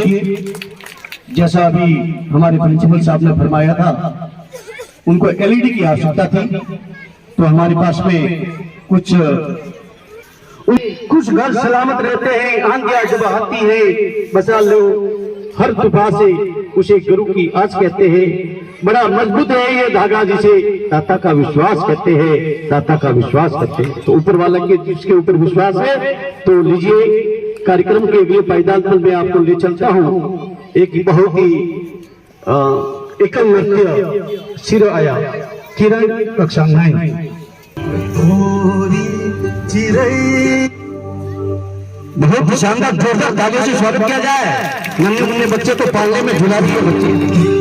देखिए, जैसा अभी हमारे प्रिंसिपल साहब ने फरमाया था, उनको एलईडी की आवश्यकता थी, तो हमारे पास में कुछ घर सलामत रहते हैं, आंधियां जब आती है बचा लो हर तूफान से, उसे गुरु की आस कहते हैं। बड़ा मजबूत है ये धागा, जिसे दाता का विश्वास कहते हैं, दाता का विश्वास करते हैं। तो ऊपर वाला के जिसके ऊपर विश्वास है, तो लीजिए कार्यक्रम के लिए पायदान पर मैं आपको ले चलता हूँ। एक बहुत ही एकल नृत्य सिर आया किरण कक्षा 9। बहुत शानदार जोरदार तालियों से स्वागत किया जाए। नन्हे मुन्ने बच्चे तो पालने में झुला दिए बच्चे।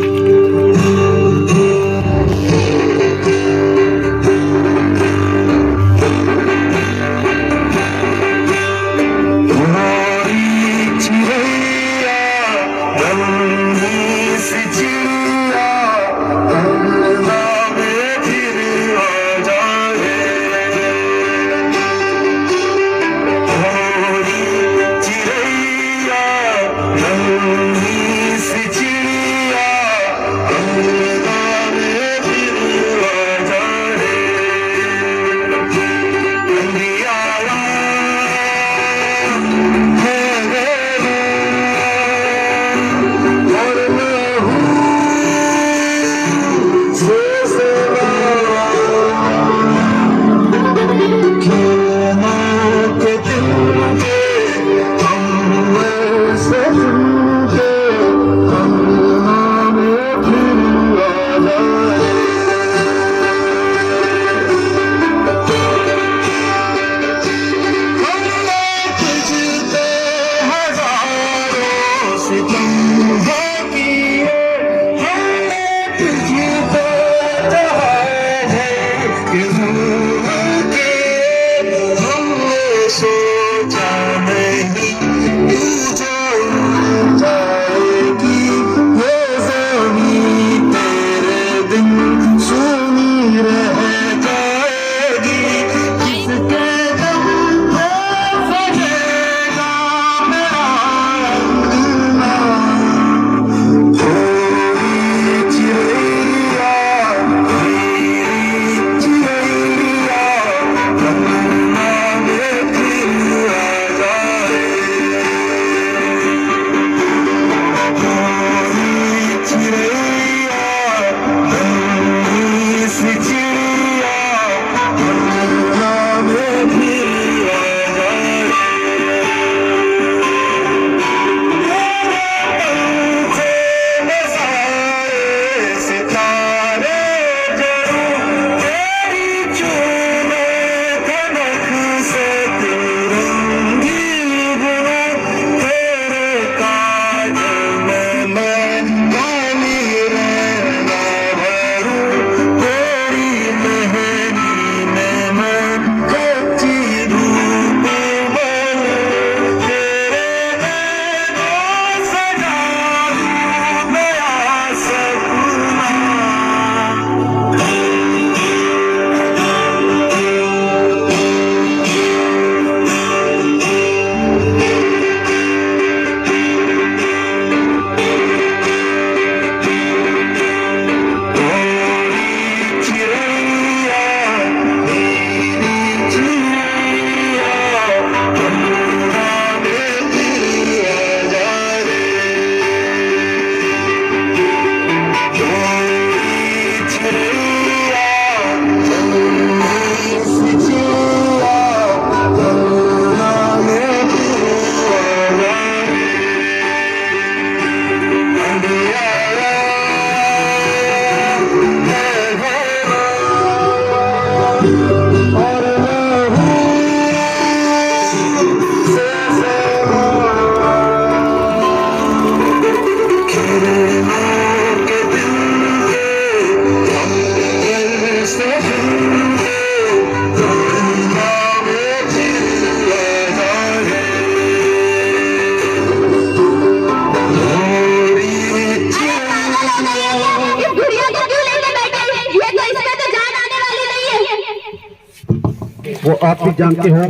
वो आप भी जानते हो,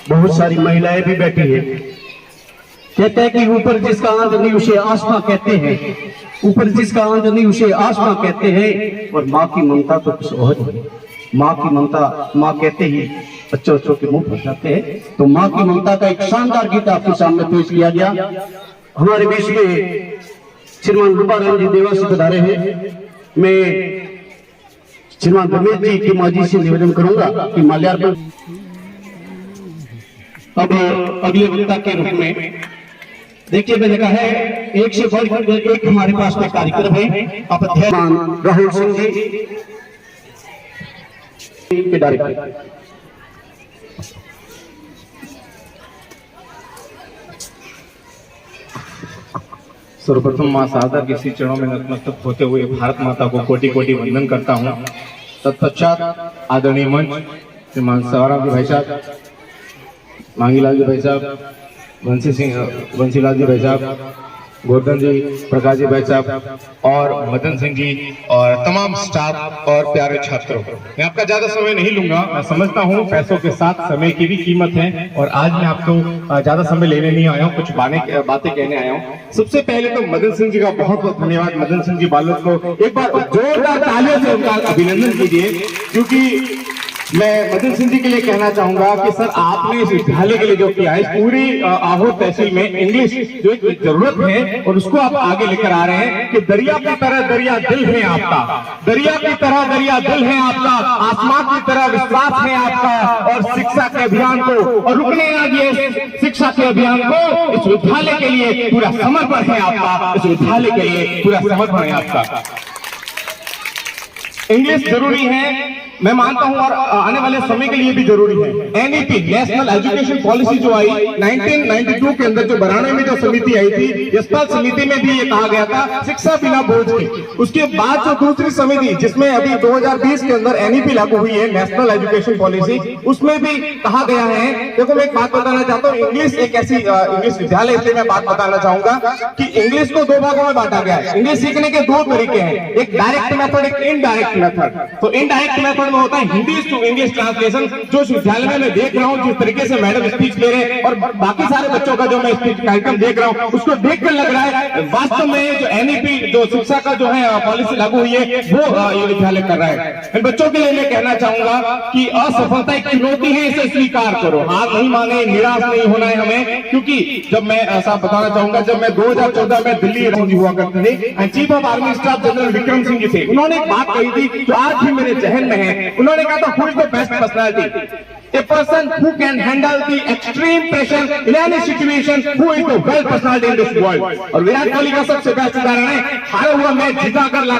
बहुत सारी महिलाएं भी बैठी हैं। कहते हैं कि ऊपर जिसका आंध नहीं उसे आसमां कहते हैं, ऊपर जिसका आंध नहीं उसे आसमां कहते हैं। और माँ की ममता तो कुछ और है। माँ की ममता, माँ कहते ही बच्चों के मुंह फंस जाते हैं। तो माँ की ममता का एक शानदार गीत आपके सामने पेश किया गया। हमारे बीच में श्रीमान रूपाराम जी देवासी पधारे हैं। मैं श्रीमान रमेश जी की माजी से निवेदन करूंगा कि माल्यार्पण। अब अगले वक्ता के रूप में देखिए, मैंने कहा है एक से बढ़कर एक हमारे पास में कार्यक्रम है। आप राहुल सिंह जी के डायरेक्टर। सर्वप्रथम मां शारदा के श्री चरणों में नतमस्तक होते हुए भारत माता को कोटि कोटि वंदन करता हूं। तत्पश्चात आदरणीय मंच श्रीमान सवाराम जी भाई साहब, मांगीलाल जी भाई साहब, बंसीलाल जी भाई साहब, गोवर्धन जी, प्रकाश जी भाई साहब और मदन सिंह जी और तमाम स्टाफ और प्यारे छात्रों, मैं आपका ज्यादा समय नहीं लूंगा। मैं समझता हूं पैसों के साथ समय की भी कीमत है और आज मैं आपको ज्यादा समय लेने नहीं आया हूं, कुछ बातें कहने आया हूं। सबसे पहले तो मदन सिंह जी का बहुत बहुत धन्यवाद। मदन सिंह जी बालक को एक बार जोरदार तालियों से उनका अभिनंदन कीजिए, क्योंकि मैं मदन सिंह जी के लिए कहना चाहूंगा कि सर आपने इस विद्यालय के लिए जो किया है, इस पूरी आहोर तहसील में इंग्लिश जो एक जरूरत है और उसको आप आगे लेकर आ रहे हैं कि दरिया की तरह दरिया दिल है आपका, दरिया की तरह दरिया दिल है आपका, आसमान की तरह विश्वास है आपका। और शिक्षा के अभियान को और रुकने ना दिए शिक्षा के अभियान को, इस विद्यालय के लिए पूरा समर्पण है आपका, इस विद्यालय के लिए पूरा समर्पण है आपका। इंग्लिश जरूरी है, मैं मानता हूं, और आने वाले समय के लिए भी जरूरी है। एनईपी नेशनल एजुकेशन पॉलिसी जो आई 1992 के अंदर, जो बराना में जो समिति आई थी, यशपाल समिति में भी ये कहा गया था शिक्षा बिना बोझ की। उसके बाद जो दूसरी समिति जिसमें अभी 2020 के अंदर एनईपी लागू हुई है, नेशनल एजुकेशन पॉलिसी, उसमें भी कहा गया है। देखो, मैं एक बात बताना चाहता हूँ, इंग्लिश एक ऐसी इंग्लिश विद्यालय, इसलिए मैं बात बताना चाहूंगा कि इंग्लिश को दो भागों में बांटा गया है। इंग्लिश सीखने के दो तरीके हैं, एक डायरेक्ट मेथड, एक इनडायरेक्ट मेथड। तो इनडायरेक्ट मेथड में होता है हिंदी टू इंग्लिश ट्रांसलेशन। जो विद्यालय में मैं देख रहा हूँ, जिस तरीके से मैडम स्पीच दे रहे हैं और बाकी सारे बच्चों का जो मैं स्पीच कार्यक्रम देख रहा हूँ, उसको देखकर लग रहा है वास्तव में जो एनईपी जो शिक्षा का जो है पॉलिसी लागू हुई है, वो ये विद्यालय कर रहा है। इन बच्चों के लिए मैं कहना चाहूंगा कि असफलता एक चुनौती है, इसे स्वीकार करो, हार नहीं माने, निराश नहीं होना है हमें। क्योंकि जब मैं ऐसा बताना चाहूंगा, जब मैं 2014 में दिल्ली हुआ करते थे, chief of army staff general Vikram Singh ji थे, उन्होंने एक बात कही थी जो आज भी मेरे जहन में है। उन्होंने कहा था, who is the best personality? A person who can handle the extreme pressure in any situation, who is the well personality in this world? और विराट कोहली का सबसे बेस्ट उदाहरण है, हारा हुआ मैच जिता कर ला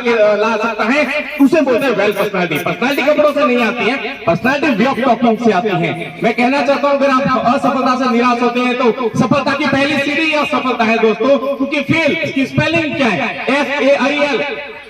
सकता है, उसे बोलते हैं वेल पर्सनालिटी। पर्सनालिटी कपड़ों से नहीं आती है, पर्सनालिटी वे ऑफ टॉकिंग से आती है। मैं कहना चाहता हूँ, अगर आप असफलता से निराश होते हैं तो सफलता की पहली सीढ़ी असफलता है दोस्तों, क्योंकि फेल, इसकी स्पेलिंग क्या है? FAIL,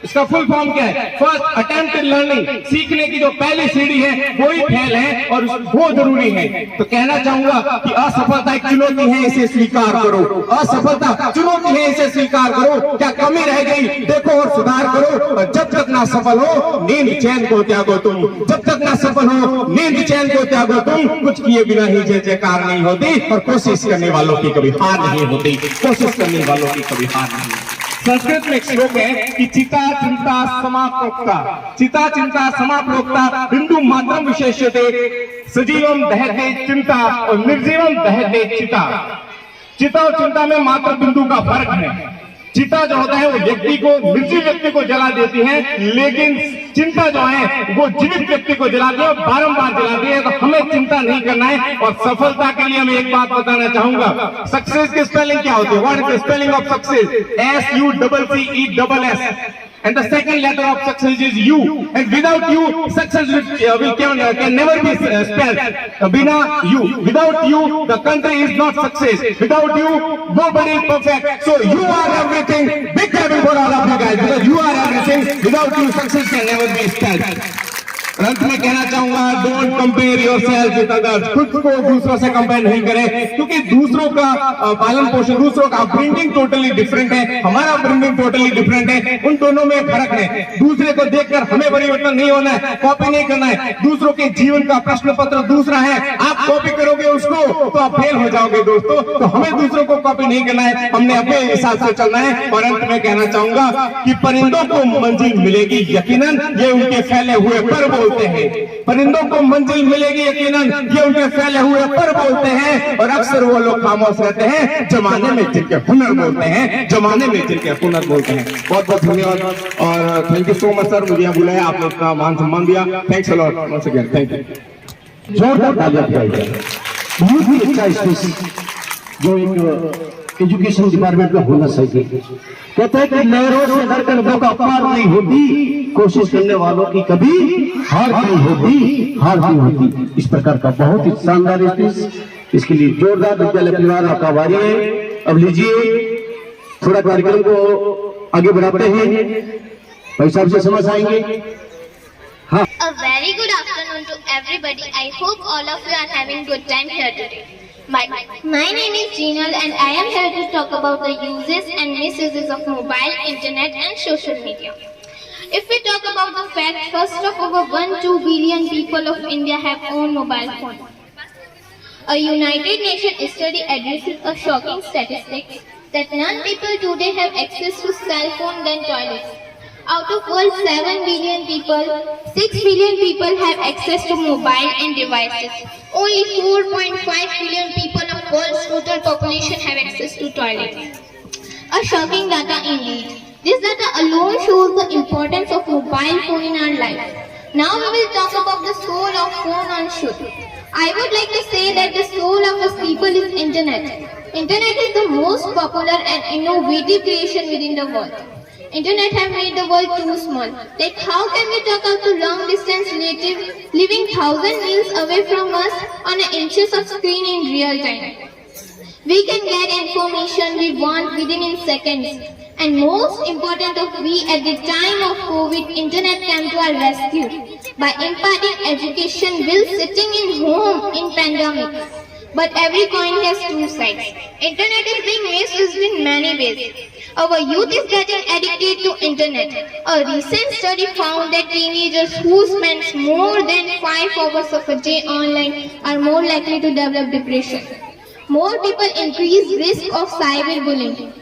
इसका फुल फॉर्म क्या है? First attempt in learning. सीखने की जो पहली सीढ़ी है वो ही फेल है और वो जरूरी है। तो कहना चाहूंगा कि असफलता एक चुनौती है, इसे स्वीकार करो। असफलता चुनौती है, इसे स्वीकार करो। क्या कमी रह गई देखो और सुधार करो। और जब तक ना सफल हो, नींद चैन को त्यागो तुम। जब तक ना सफल हो, नींद चैन को त्यागो तुम। कुछ किए बिना ही जय जयकार नहीं होती और कोशिश करने वालों की कभी हार नहीं होती। कोशिश करने वालों की कभी हार नहीं होती। संस्कृत में एक श्लोक है कि चिता चिंता समाप्रोक्ता, चिता चिंता समाप्रोक्ता बिंदु मात्रम विशेष्यते, सजीवम दहते चिंता और निर्जीवम दहते चिता। चिता और चिंता में मात्र बिंदु का फर्क है। चिता जो होता है वो व्यक्ति को, निर्जीव व्यक्ति को जला देती है, लेकिन चिंता जो है वो जीवित व्यक्ति को जलाती है और बारंबार जलाती है। तो हमें चिंता नहीं करना है। और सफलता के लिए मैं एक बात बताना चाहूंगा, सक्सेस की स्पेलिंग क्या होती है? What is the spelling of success? SUCCESS, and the second letter of success is U, and without U success can never be spelled. Bina U, without you the country is not success. Without you nobody is perfect. So you are everything. Big clapping for all of you guys, because you are everything. Without you success can never be spelled. अंत में कहना चाहूंगा, don't compare yourself with others. खुद को दूसरों से compare नहीं करें, क्योंकि दूसरों का पालन पोषण, दूसरों का अपब्रिंगिंग टोटली डिफरेंट है, हमारा अपब्रिंगिंग टोटली डिफरेंट है। उन दोनों में फर्क है। दूसरे को देखकर हमें परिवर्तन नहीं होना है, कॉपी नहीं करना है। दूसरों के जीवन का प्रश्न पत्र दूसरा है, आप कॉपी करोगे उसको तो आप फेल हो जाओगे दोस्तों। तो हमें दूसरों को कॉपी नहीं करना है, हमने अपने हिसाब से चलना है। और अंत में कहना चाहूंगा कि परिंदों को मंजिल मिलेगी यकीनन, ये उनके फैले हुए पर बोलते हैं। परिंदों को मंजिल मिलेगी यकीनन, ये उनके फैले हुए पर बोलते हैं। और अक्सर वो लोग खामोश रहते हैं जमाने में जिनके हुनर बोलते हैं, जमाने में जिनके हुनर बोलते हैं। बहुत बहुत धन्यवाद और thank you so much sir, मुझे यहाँ बुलाया, आपने इतना मान सम्मान दिया। Thanks a lot once again, thank you. जोरदार तालियां बजाई जाए। बहुत ही अच्छा स्पीच जो एक एजुकेशन डिपार्टमेंट का होना चाहिए। कहते हैं कि लहरों से डर कर नौका पार नहीं होती, कोशिश करने वालों की कभी हार नहीं होती, हार नहीं होती। इस प्रकार का बहुत ही शानदार स्पीच, इसके लिए जोरदार विद्यालय परिवार आपका आभारी है। अब लीजिए थोड़ा कार्यक्रम को आगे बढ़ाते हैं, भाई साहब से समझ आएंगे। हाँ, A very good afternoon to everybody. I hope all of you are having good time here today. My name is Jinal and I am here to talk about the uses and misuses of mobile, internet and social media. If we talk about the fact, first of over 1-2 billion people of India have own mobile phone. A United Nations study addresses a shocking statistic that none people today have access to cell phone than toilets. Out of world's 7 billion people, 6 billion people have access to mobile and devices. Only 4.5 billion people of world's total population have access to toilets. A shocking data indeed. This data alone shows the importance of mobile phone in our life. Now we will talk about the soul of phone on shoot. I would like to say that the soul of us people is internet. Internet is the most popular and innovative creation within the world. Internet have made the world too small. Like how can we talk out to long distance relative living 1,000 miles away from us on an inches of screen in real time? We can get information we want within in seconds. And most important of we at the time of COVID, internet came to our rescue by imparting education while sitting in home in pandemic. But every coin has two sides. Internet is being misused in many ways. Our youth is getting addicted to internet. A recent study found that teenagers who spend more than 5 hours of a day online are more likely to develop depression. More people increase risk of cyberbullying.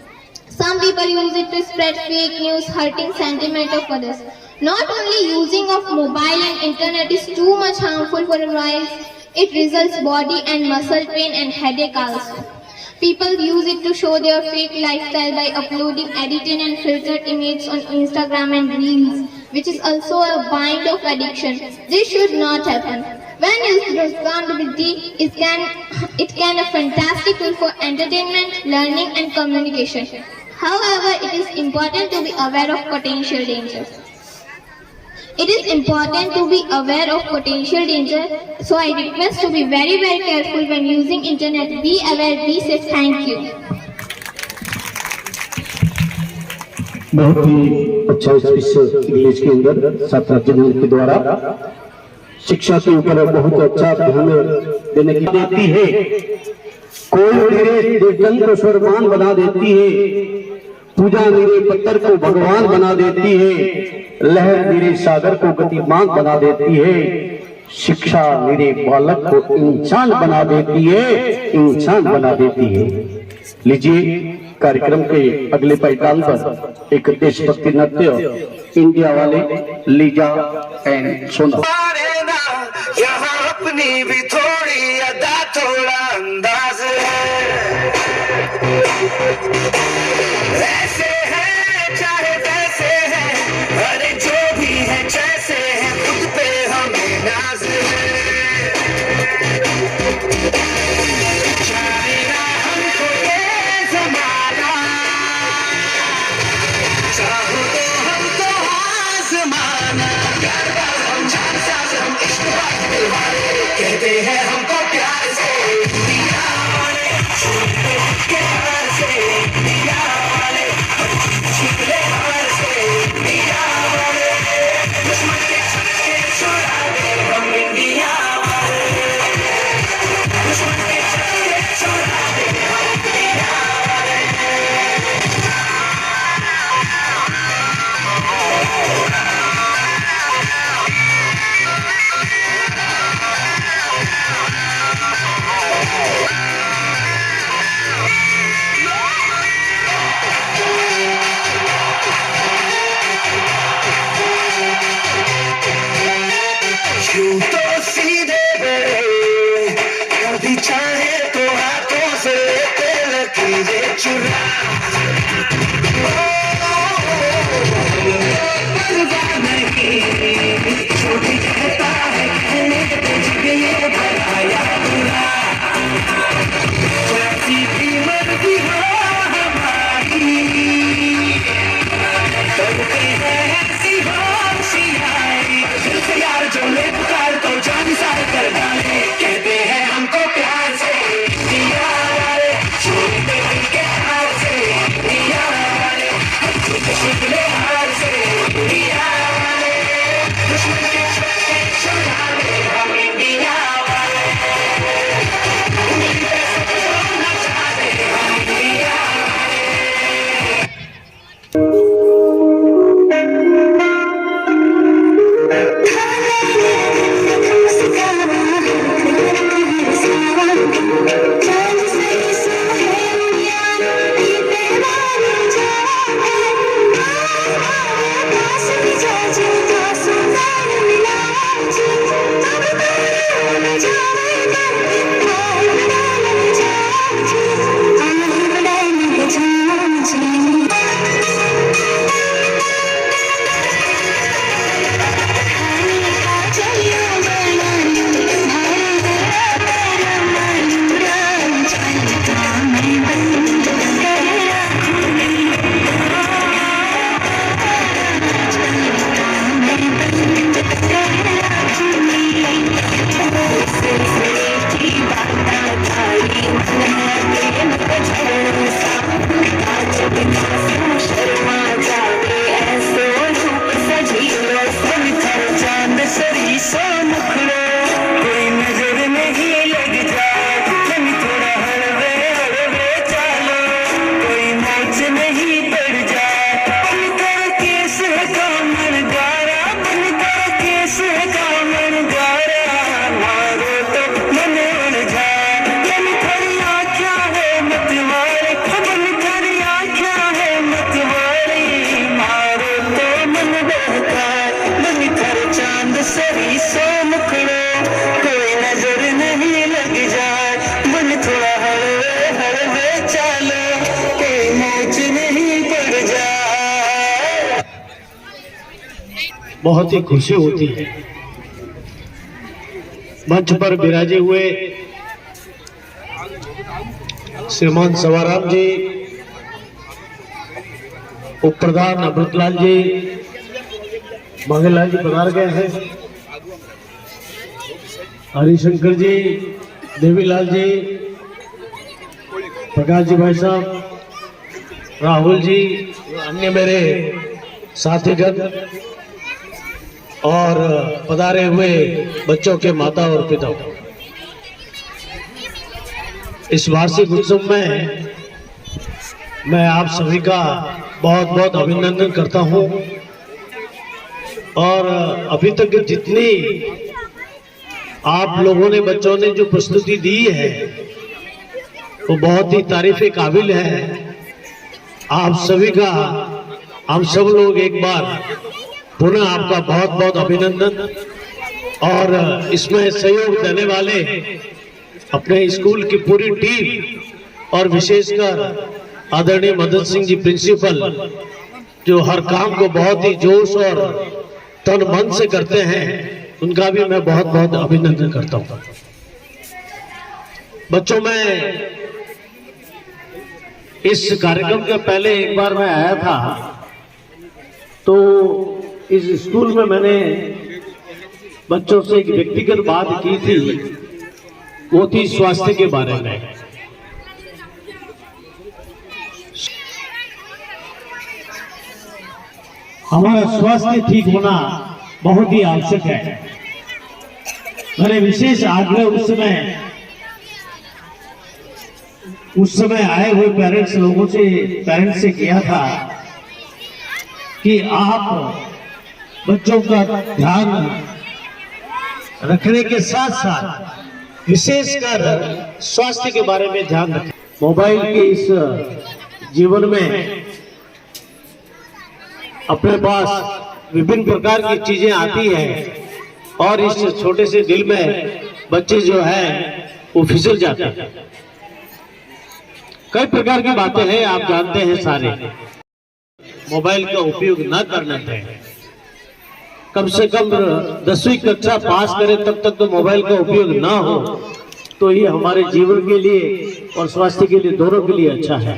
Some people use it to spread fake news, hurting sentiment of others. Not only using of mobile and internet is too much harmful for our eyes, it results body and muscle pain and headache also. People use it to show their fake lifestyle by uploading edited and filtered images on Instagram and Reels, which is also a bind of addiction. This should not happen. When used responsibility, it can a fantastic tool for entertainment, learning and communication. However, it is important to be aware of potential dangers. It is important to be aware of potential danger, so I request to be very careful when using internet. Be aware, be safe. Thank you. बहुत ही अच्छा speech English के अंदर छात्रा के द्वारा शिक्षा के ऊपर बहुत अच्छा ध्यान देने की देती है। कोई मेरे देवतन को स्वरमान बना देती है, पूजा मेरे पत्थर को भगवान बना देती है, लहर मेरे सागर को गतिमान बना देती है, शिक्षा मेरे बालक को इंसान बना देती है, इंसान बना देती है। लीजिए कार्यक्रम के अगले पायदान पर एक देशभक्ति नृत्य इंडिया वाले लीजा एंड सोना। यहाँ अपनी भी थोड़ी अदा थोड़ा अंदाज है, ऐसे है चाहे वैसे है, अरे जो भी है जैसे है, खुद पे हमें नाज है। जाने ना हमको ये ज़माना, चाहो तो हमको आज़माना, हम जान साज हम इश्क बात दिलवाले, कहते हैं हमको प्यार से दिया वाले, छूटे के हार से दिया वाले, छूटे हार से दिया वाले, दुश्मन के छुरा बहुत ही खुशी होती है। मंच पर विराजे हुए श्रीमान सवाराम जी, उप प्रधान अमृतलाल जी, मंगललाल जी पधार गए हैं, हरिशंकर जी, देवीलाल जी, प्रकाश जी भाई साहब, राहुल जी, अन्य मेरे साथीगण और पधारे हुए बच्चों के माता और पिता, इस वार्षिक उत्सव में मैं आप सभी का बहुत बहुत अभिनंदन करता हूं। और अभी तक जितनी आप लोगों ने, बच्चों ने जो प्रस्तुति दी है वो बहुत ही तारीफ़े काबिल है। आप सभी का, हम सब लोग एक बार पुनः आपका बहुत बहुत अभिनंदन। और इसमें सहयोग देने वाले अपने स्कूल की पूरी टीम और विशेषकर आदरणीय मदन सिंह जी प्रिंसिपल, जो हर काम को बहुत ही जोश और तन मन से करते हैं, उनका भी मैं बहुत बहुत अभिनंदन करता हूं। बच्चों, मैं इस कार्यक्रम के पहले एक बार मैं आया था, तो इस स्कूल में मैंने बच्चों से एक व्यक्तिगत बात की थी, वो थी स्वास्थ्य के बारे में। हमारा स्वास्थ्य ठीक होना बहुत ही आवश्यक है। मैंने विशेष आग्रह उस समय आए हुए पेरेंट्स से किया था कि आप बच्चों का ध्यान रखने के साथ साथ विशेषकर स्वास्थ्य के बारे में ध्यान रखें। मोबाइल के इस जीवन में अपने पास विभिन्न प्रकार की चीजें आती हैं और इस छोटे से दिल में बच्चे जो है वो फिसल जाते हैं। कई प्रकार की बातें हैं, आप जानते हैं सारे। मोबाइल का उपयोग न करना चाहिए। कम से कम 10वीं कक्षा पास करें तब तक तो मोबाइल का उपयोग ना हो, तो ये हमारे जीवन के लिए और स्वास्थ्य के लिए, दोनों के लिए अच्छा है।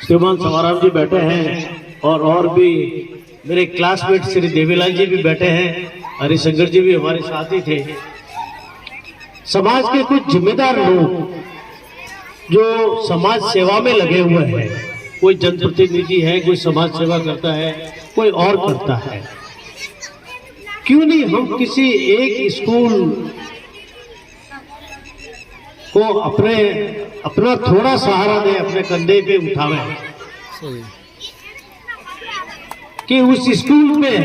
श्रीमान सवाराम जी बैठे हैं और भी मेरे क्लासमेट श्री देवीलाल जी भी बैठे हैं, हरिशंकर जी भी हमारे साथ ही थे। समाज के कुछ जिम्मेदार लोग जो समाज सेवा में लगे हुए हैं, कोई जनप्रतिनिधि है, कोई समाज सेवा करता है, कोई और करता है, क्यों नहीं हम किसी एक स्कूल को अपना थोड़ा सहारा दे, अपने कंधे पे उठावे कि उस स्कूल में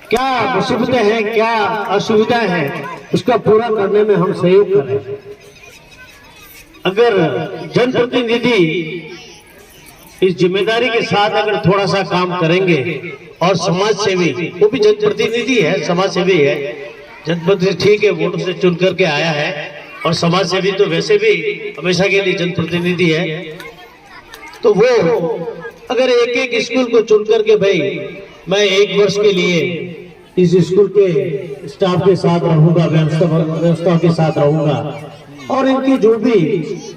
क्या मुसीबतें हैं, क्या असुविधा है, उसका पूरा करने में हम सहयोग करें। अगर जनप्रतिनिधि इस जिम्मेदारी के साथ अगर थोड़ा सा काम करेंगे और समाज सेवी, वो भी जनप्रतिनिधि है, समाज सेवी है, जनप्रतिनिधि ठीक है, वोट से चुन करके आया है, और समाज सेवी तो वैसे भी हमेशा के लिए जनप्रतिनिधि है। तो वो अगर एक एक स्कूल को चुन करके, भाई मैं 1 वर्ष के लिए इस स्कूल के स्टाफ के साथ रहूंगा, व्यवस्था के साथ रहूंगा, और इनकी जो भी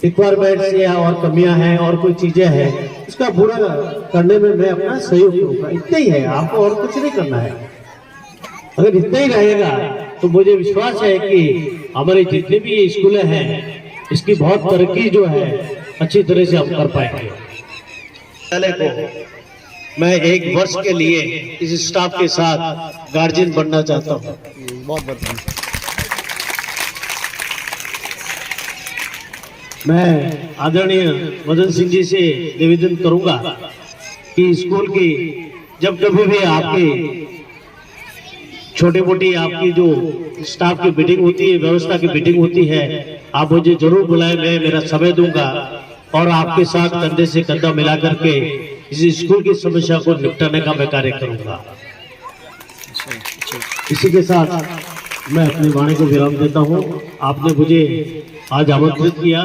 रिक्वायरमेंट्स या और कमियां हैं और कोई चीजें हैं, उसका पूरा करने में मैं अपना सहयोग करूंगा। इतना ही है, आपको और कुछ नहीं करना है। अगर इतना ही रहेगा तो मुझे विश्वास है कि हमारे जितने भी ये स्कूलें हैं, इसकी बहुत तरक्की जो है अच्छी तरह से हम कर पाएंगे। पहले को मैं 1 वर्ष के लिए इस स्टाफ के साथ गार्जियन बनना चाहता हूँ। बहुत मैं आदरणीय मदन सिंह जी से निवेदन करूंगा कि स्कूल की जब कभी भी आपकी छोटी मोटी आपकी जो स्टाफ की मीटिंग होती है, व्यवस्था की मीटिंग होती है, आप मुझे जरूर बुलाएं। मैं मेरा समय दूंगा और आपके साथ कंधे से कंधा मिला करके इस स्कूल की समस्या को निपटाने का मैं कार्य करूंगा। इसी के साथ मैं अपनी वाणी को विराम देता हूं। आपने मुझे आज आमंत्रित किया,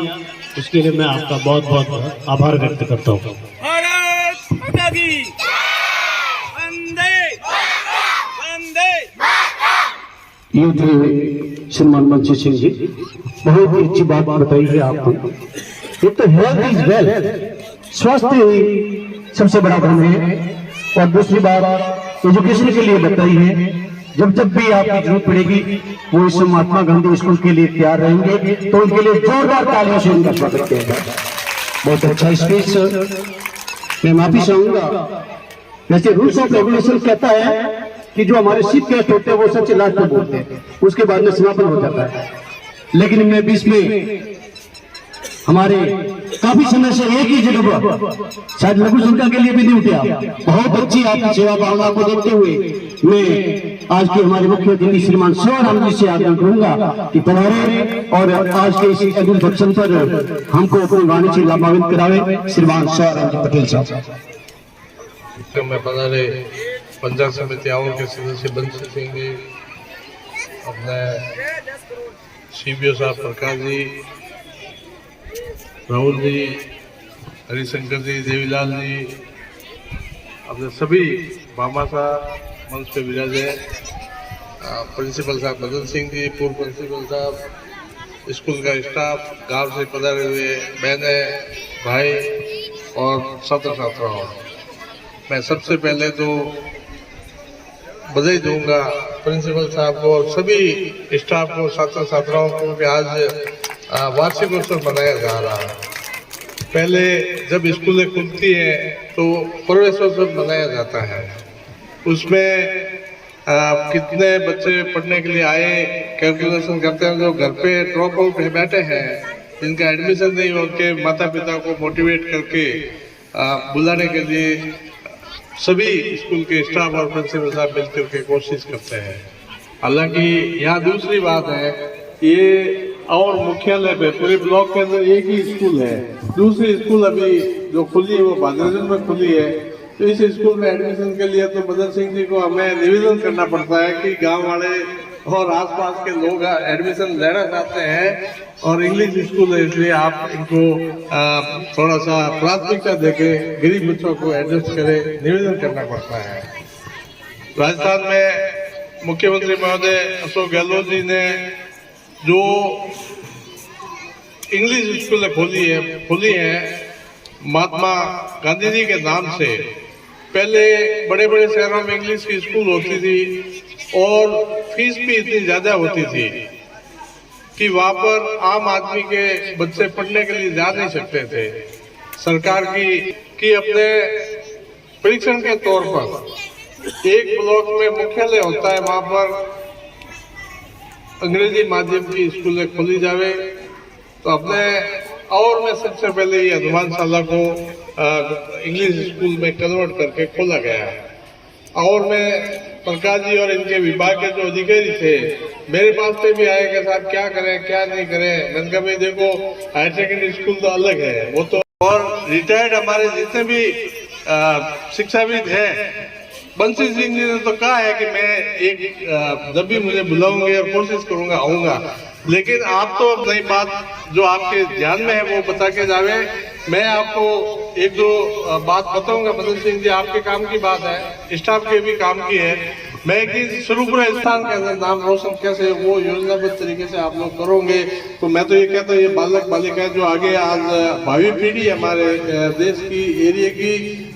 उसके लिए मैं आपका बहुत बहुत आभार व्यक्त करता हूं। माता की वंदे वंदे। ये थे श्रीमान मनसी सिंह जी, बहुत ही अच्छी बात बताई है आपने। एक तो हेल्थ इज वेल्थ, स्वास्थ्य ही सबसे बड़ा धन है। और दूसरी बात एजुकेशन के लिए बताई है, जब जब भी आपकी जरूरत पड़ेगी वो इस महात्मा गांधी स्कूल के लिए तैयार रहेंगे, तो उनके लिए जोरदार तालियों से उनका स्वागत किया जाए। बहुत अच्छा स्पीच सर, मैं माफी चाहूंगा। वैसे रूल्स ऑफ रेगुलेशन कहता है कि जो हमारे चीफ गेस्ट होते हैं वो सबसे लास्ट में बोलते हैं, उसके बाद में समापन हो जाता है। लेकिन मैं बीच में हमारे काफी समय से एक ही जगह पर शायद लघु शंका के लिए भी नहीं उठे आप। बहुत अच्छी आपकी सेवा भावना को देखते हुए मैं आज के हमारे मुख्य अतिथि श्रीमान शिवराम जी से आग्रह करूंगा कि पधारे और आज के इस अद्भुत फंक्शन पर हमको अपनी वाणी से लाभान्वित करावे। श्रीमान शिवराम जी पटेल साहब। में पधारे पंचायत समिति आवर के सदस्य बंसी सिंह जी, अपने सीबीओ साहब प्रकाश जी, राहुल जी, हरिशंकर जी, देवीलाल जी, अपने सभी मामा साहब मंच पे विराजे, प्रिंसिपल साहब मदन सिंह जी, पूर्व प्रिंसिपल साहब, स्कूल का स्टाफ, गांव से पधारे हुए बहनें, भाई और छात्र छात्राओं, मैं सबसे पहले तो बधाई दूंगा प्रिंसिपल साहब को और सभी स्टाफ को, छात्र छात्राओं को कि आज वार्षिक उत्सव मनाया जा रहा है। पहले जब स्कूलें खुलती हैं तो प्रवेशोत्सव मनाया जाता है, उसमें कितने बच्चे पढ़ने के लिए आए कैलकुलेशन करते हैं। जो घर पे ड्रॉप आउट बैठे हैं, जिनका एडमिशन नहीं, उनके माता पिता को मोटिवेट करके बुलाने के लिए सभी स्कूल के स्टाफ और प्रिंसिपल साहब मिलकर के कोशिश करते हैं। हालांकि यहाँ दूसरी बात है, ये और मुख्यालय पे पूरे ब्लॉक के अंदर एक ही स्कूल है, दूसरी स्कूल अभी जो खुली है वो भादरगंज में खुली है। तो इस स्कूल में एडमिशन के लिए तो मदन सिंह जी को हमें निवेदन करना पड़ता है कि गांव वाले और आसपास के लोग एडमिशन लेना चाहते हैं और इंग्लिश स्कूल है, इसलिए आप इनको थोड़ा सा प्राथमिकता देके गरीब बच्चों को एडजस्ट करें, निवेदन करना पड़ता है। राजस्थान में मुख्यमंत्री महोदय अशोक गहलोत जी ने जो इंग्लिश स्कूलें खुली हैं महात्मा गांधी जी के नाम से। पहले बड़े बड़े शहरों में इंग्लिश की स्कूल होती थी और फीस भी इतनी ज्यादा होती थी कि वहां पर आम आदमी के बच्चे पढ़ने के लिए जा नहीं सकते थे। सरकार की अपने परीक्षण के तौर पर एक ब्लॉक में मुख्यालय होता है, वहां पर अंग्रेजी माध्यम की स्कूलें खोली जावे। तो अपने और में सबसे पहले ये हनुमानशाला को इंग्लिश स्कूल में कन्वर्ट करके खोला गया। और में प्रकाश जी और इनके विभाग के जो अधिकारी थे मेरे पास पे भी आए कि साहब क्या करें क्या नहीं करें। मैंने कहा भाई देखो हायर सेकेंडरी स्कूल तो अलग है, वो तो और रिटायर्ड हमारे जितने भी शिक्षाविद हैं, बंसी सिंह जी ने तो कहा है कि मैं एक जब भी मुझे बुलाऊंगे और कोशिश करूंगा आऊंगा। लेकिन आप तो नई बात जो आपके ध्यान में है वो बता के जावे। मैं आपको एक दो बात बताऊंगा मदन सिंह जी, आपके काम की बात है, स्टाफ के भी काम की है। मैं कि शुरुपुरा स्थान के अंदर नाम रोशन कैसे वो योजनाबद्ध तरीके से आप लोग करोगे। तो मैं तो ये कहता हूँ ये बालक बालिका जो आगे आज भावी पीढ़ी हमारे देश की एरिया की,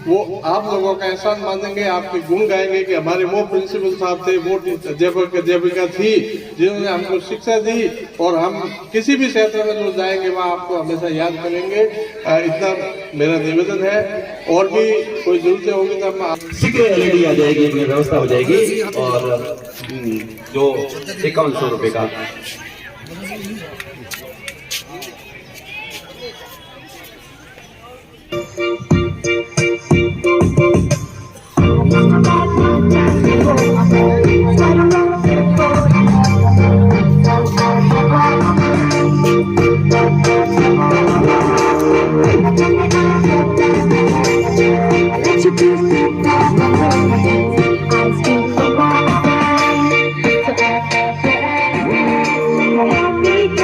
वो आप लोगों का एहसान मानेंगे, आपके गुण गाएंगे कि हमारे वो प्रिंसिपल साहब थे, वो अध्यापिका थी जिन्होंने हमको शिक्षा दी और हम किसी भी क्षेत्र में जो जाएंगे वहाँ आपको हमेशा याद करेंगे। इतना मेरा निवेदन है। और भी कोई जरूरतें होगी तो हम शीघ्र एलईडी आ जाएगी, व्यवस्था हो जाएगी और जो 5100 रुपए का Every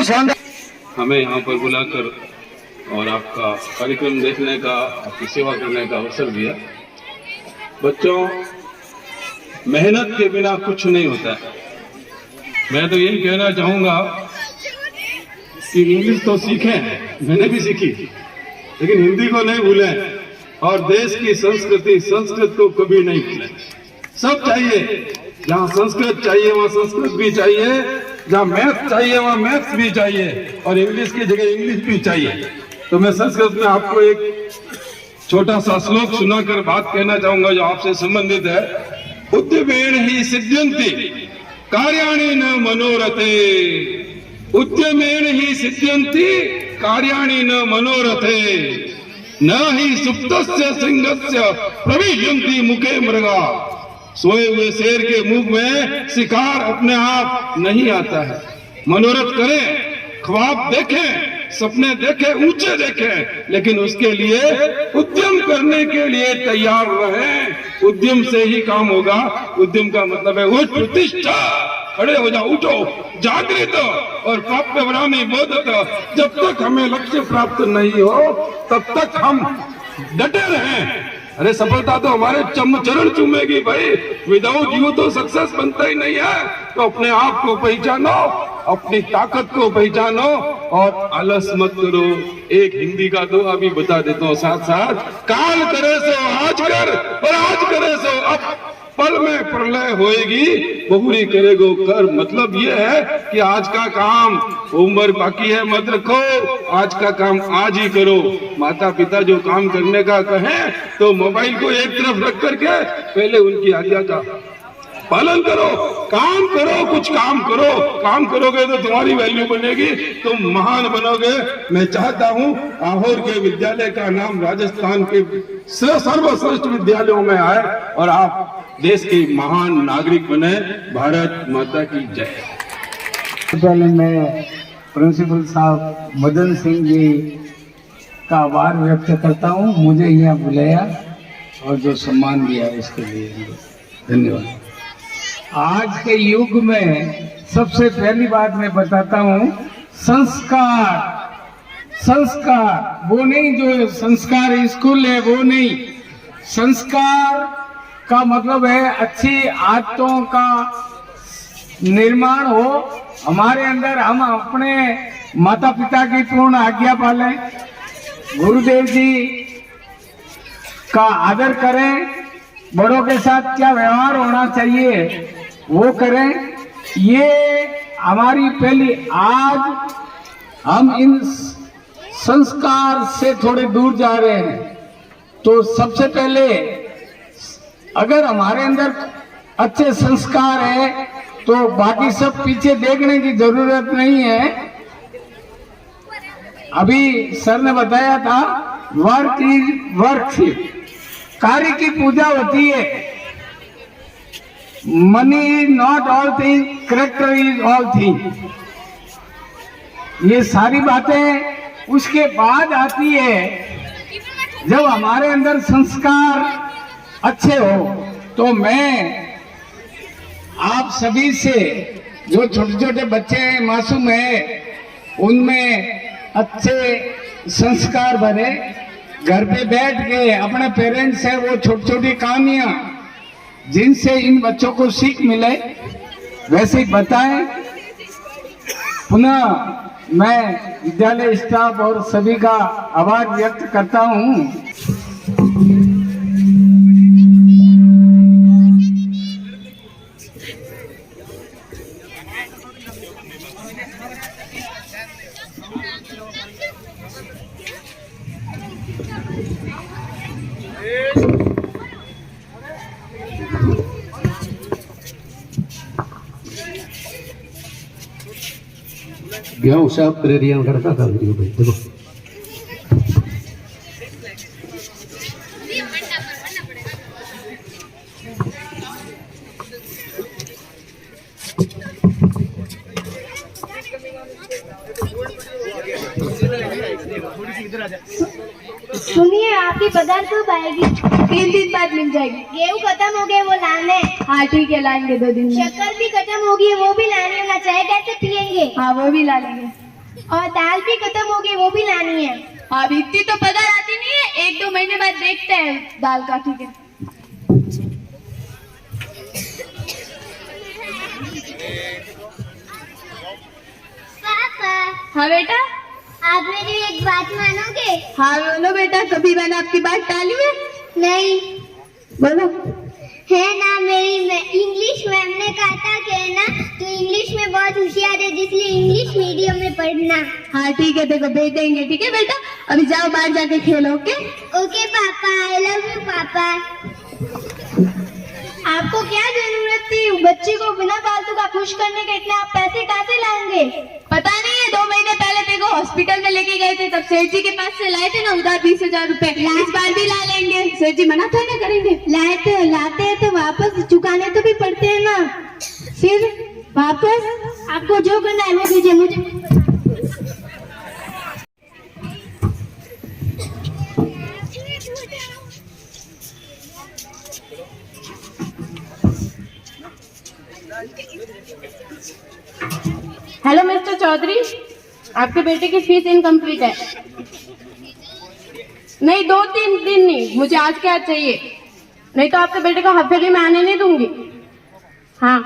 शानदार हमें यहाँ पर बुलाकर और आपका कार्यक्रम देखने का, आपकी सेवा करने का अवसर दिया। बच्चों, मेहनत के बिना कुछ नहीं होता है। मैं तो यही कहना चाहूँगा कि इंग्लिश तो सीखें, मैंने भी सीखी, लेकिन हिंदी को नहीं भूलें और देश की संस्कृति, संस्कृत को कभी नहीं भूलें। सब चाहिए, जहाँ संस्कृत चाहिए वहाँ संस्कृत भी चाहिए, जहाँ मैथ्स चाहिए वहाँ मैथ्स भी चाहिए और इंग्लिश की जगह इंग्लिश भी चाहिए। तो मैं संस्कृत में आपको एक छोटा सा श्लोक सुनाकर बात कहना चाहूंगा जो आपसे संबंधित है। उद्यमेन ही सिद्ध्यन्ति कार्याणि न मनोरथे, उद्यमेन ही सिद्ध्यन्ति कार्याणि न मनोरथे, न ही सुप्तस्य सिंहस्य प्रविशन्ति मुखे मृगा। सोए हुए शेर के मुख में शिकार अपने आप नहीं आता है। मनोरथ करें, ख्वाब देखें, सपने देखें, ऊंचे देखें, लेकिन उसके लिए उद्यम करने के लिए तैयार रहें। उद्यम से ही काम होगा। उद्यम का मतलब है उठ, प्रतिष्ठा, खड़े हो जाओ, उठो, जागृत और प्राप्त वरानि बोधत। जब तक हमें लक्ष्य प्राप्त नहीं हो तब तक हम डटे रहें। अरे सफलता तो हमारे चरण चूमेगी भाई। विदाउट यू तो सक्सेस बनता ही नहीं है। तो अपने आप को पहचानो, अपनी ताकत को पहचानो और आलस मत करो। एक हिंदी का दोहा भी बता देता हूँ साथ साथ। काल करे सो आज कर और आज करे सो अब, पल में प्रलय होएगी, बहुरी करेगो कर। मतलब ये है कि आज का काम, होमवर्क बाकी है मत रखो, आज का काम आज ही करो। माता पिता जो काम करने का कहें तो मोबाइल को एक तरफ रख करके पहले उनकी आज्ञा का पालन करो, काम करो, कुछ काम करो। काम करोगे तो तुम्हारी वैल्यू बनेगी, तुम महान बनोगे। मैं चाहता हूँ आहोर के विद्यालय का नाम राजस्थान के सर्वश्रेष्ठ विद्यालयों में आए और आप देश के महान नागरिक बने। भारत माता की जय। पहले मैं प्रिंसिपल साहब मदन सिंह जी का आभार व्यक्त करता हूँ, मुझे यहाँ बुलाया और जो सम्मान दिया इसके लिए धन्यवाद। आज के युग में सबसे पहली बात मैं बताता हूँ, संस्कार। संस्कार वो नहीं जो संस्कार स्कूल है वो नहीं। संस्कार का मतलब है अच्छी आदतों का निर्माण हो हमारे अंदर। हम अपने माता पिता की पूर्ण आज्ञा पालें, गुरुदेव जी का आदर करें, बड़ों के साथ क्या व्यवहार होना चाहिए वो करें। ये हमारी पहली, आज हम इन संस्कार से थोड़े दूर जा रहे हैं। तो सबसे पहले अगर हमारे अंदर अच्छे संस्कार है तो बाकी सब पीछे देखने की जरूरत नहीं है। अभी सर ने बताया था वर्क इज वर्कशिप, कार्य की पूजा होती है। Money is not all thing, character is all thing. ये सारी बातें उसके बाद आती है जब हमारे अंदर संस्कार अच्छे हो। तो मैं आप सभी से, जो छोटे छोटे बच्चे हैं, मासूम हैं, उनमें अच्छे संस्कार बने। घर पे बैठ के अपने पेरेंट्स हैं वो छोटी छोटी कहानियां जिनसे इन बच्चों को सीख मिले वैसे ही बताएं। पुनः मैं विद्यालय स्टाफ और सभी का आभार व्यक्त करता हूं। गेहूं साफ कर रही करता था वीडियो भाई देखो। सुनिए, आपकी बाजार कब आएगी? 3 दिन बाद मिल जाएगी। गेहूँ खत्म हो गए, वो लाने। हाँ ठीक है, लाएंगे 2 दिन में। शक्कर भी खत्म होगी, वो भी लाने। ना चाय कैसे पियेंगे? हाँ वो भी ला लेंगे। और दाल भी खत्म हो गई, वो भी लानी है। अब इतनी तो पगार आती नहीं है, 1-2 महीने बाद देखते हैं दाल का। ठीक है। पापा, हाँ बेटा। आप मेरी एक बात मानोगे? हाँ बोलो बेटा, कभी मैंने आपकी बात टाली है? नहीं। बोलो। है ना, मेरी इंग्लिश मैम ने कहा था कि ना तो इंग्लिश में बहुत होशियार है, जिसलिए इंग्लिश मीडियम में पढ़ना। हाँ ठीक है, देखो भेज देंगे। ठीक है बेटा, अभी जाओ बाहर जाके खेलो। ओके ओके पापा, आई लव यू पापा। आपको क्या जरूरत थी बच्चे को बिना फालतू का खुश करने के? इतने आप पैसे कहाँ से लाएंगे? पता नहीं है, 2 महीने पहले देखो हॉस्पिटल में लेके गए थे, तब सेठ जी के पास से लाए थे ना उधार 20,000 रुपए। इस बार भी ला लेंगे, सेठ जी मना थोड़ी ना करेंगे। लाते हैं तो वापस चुकाने तो भी पड़ते हैं ना। फिर वापस आपको जो करना है वो कीजिए, मुझे हेलो मिस्टर चौधरी, आपके बेटे की फीस इनकम्प्लीट है। नहीं, 2-3 दिन नहीं, मुझे आज के आज चाहिए, नहीं तो आपके बेटे को हफ्ते में आने नहीं दूंगी। हाँ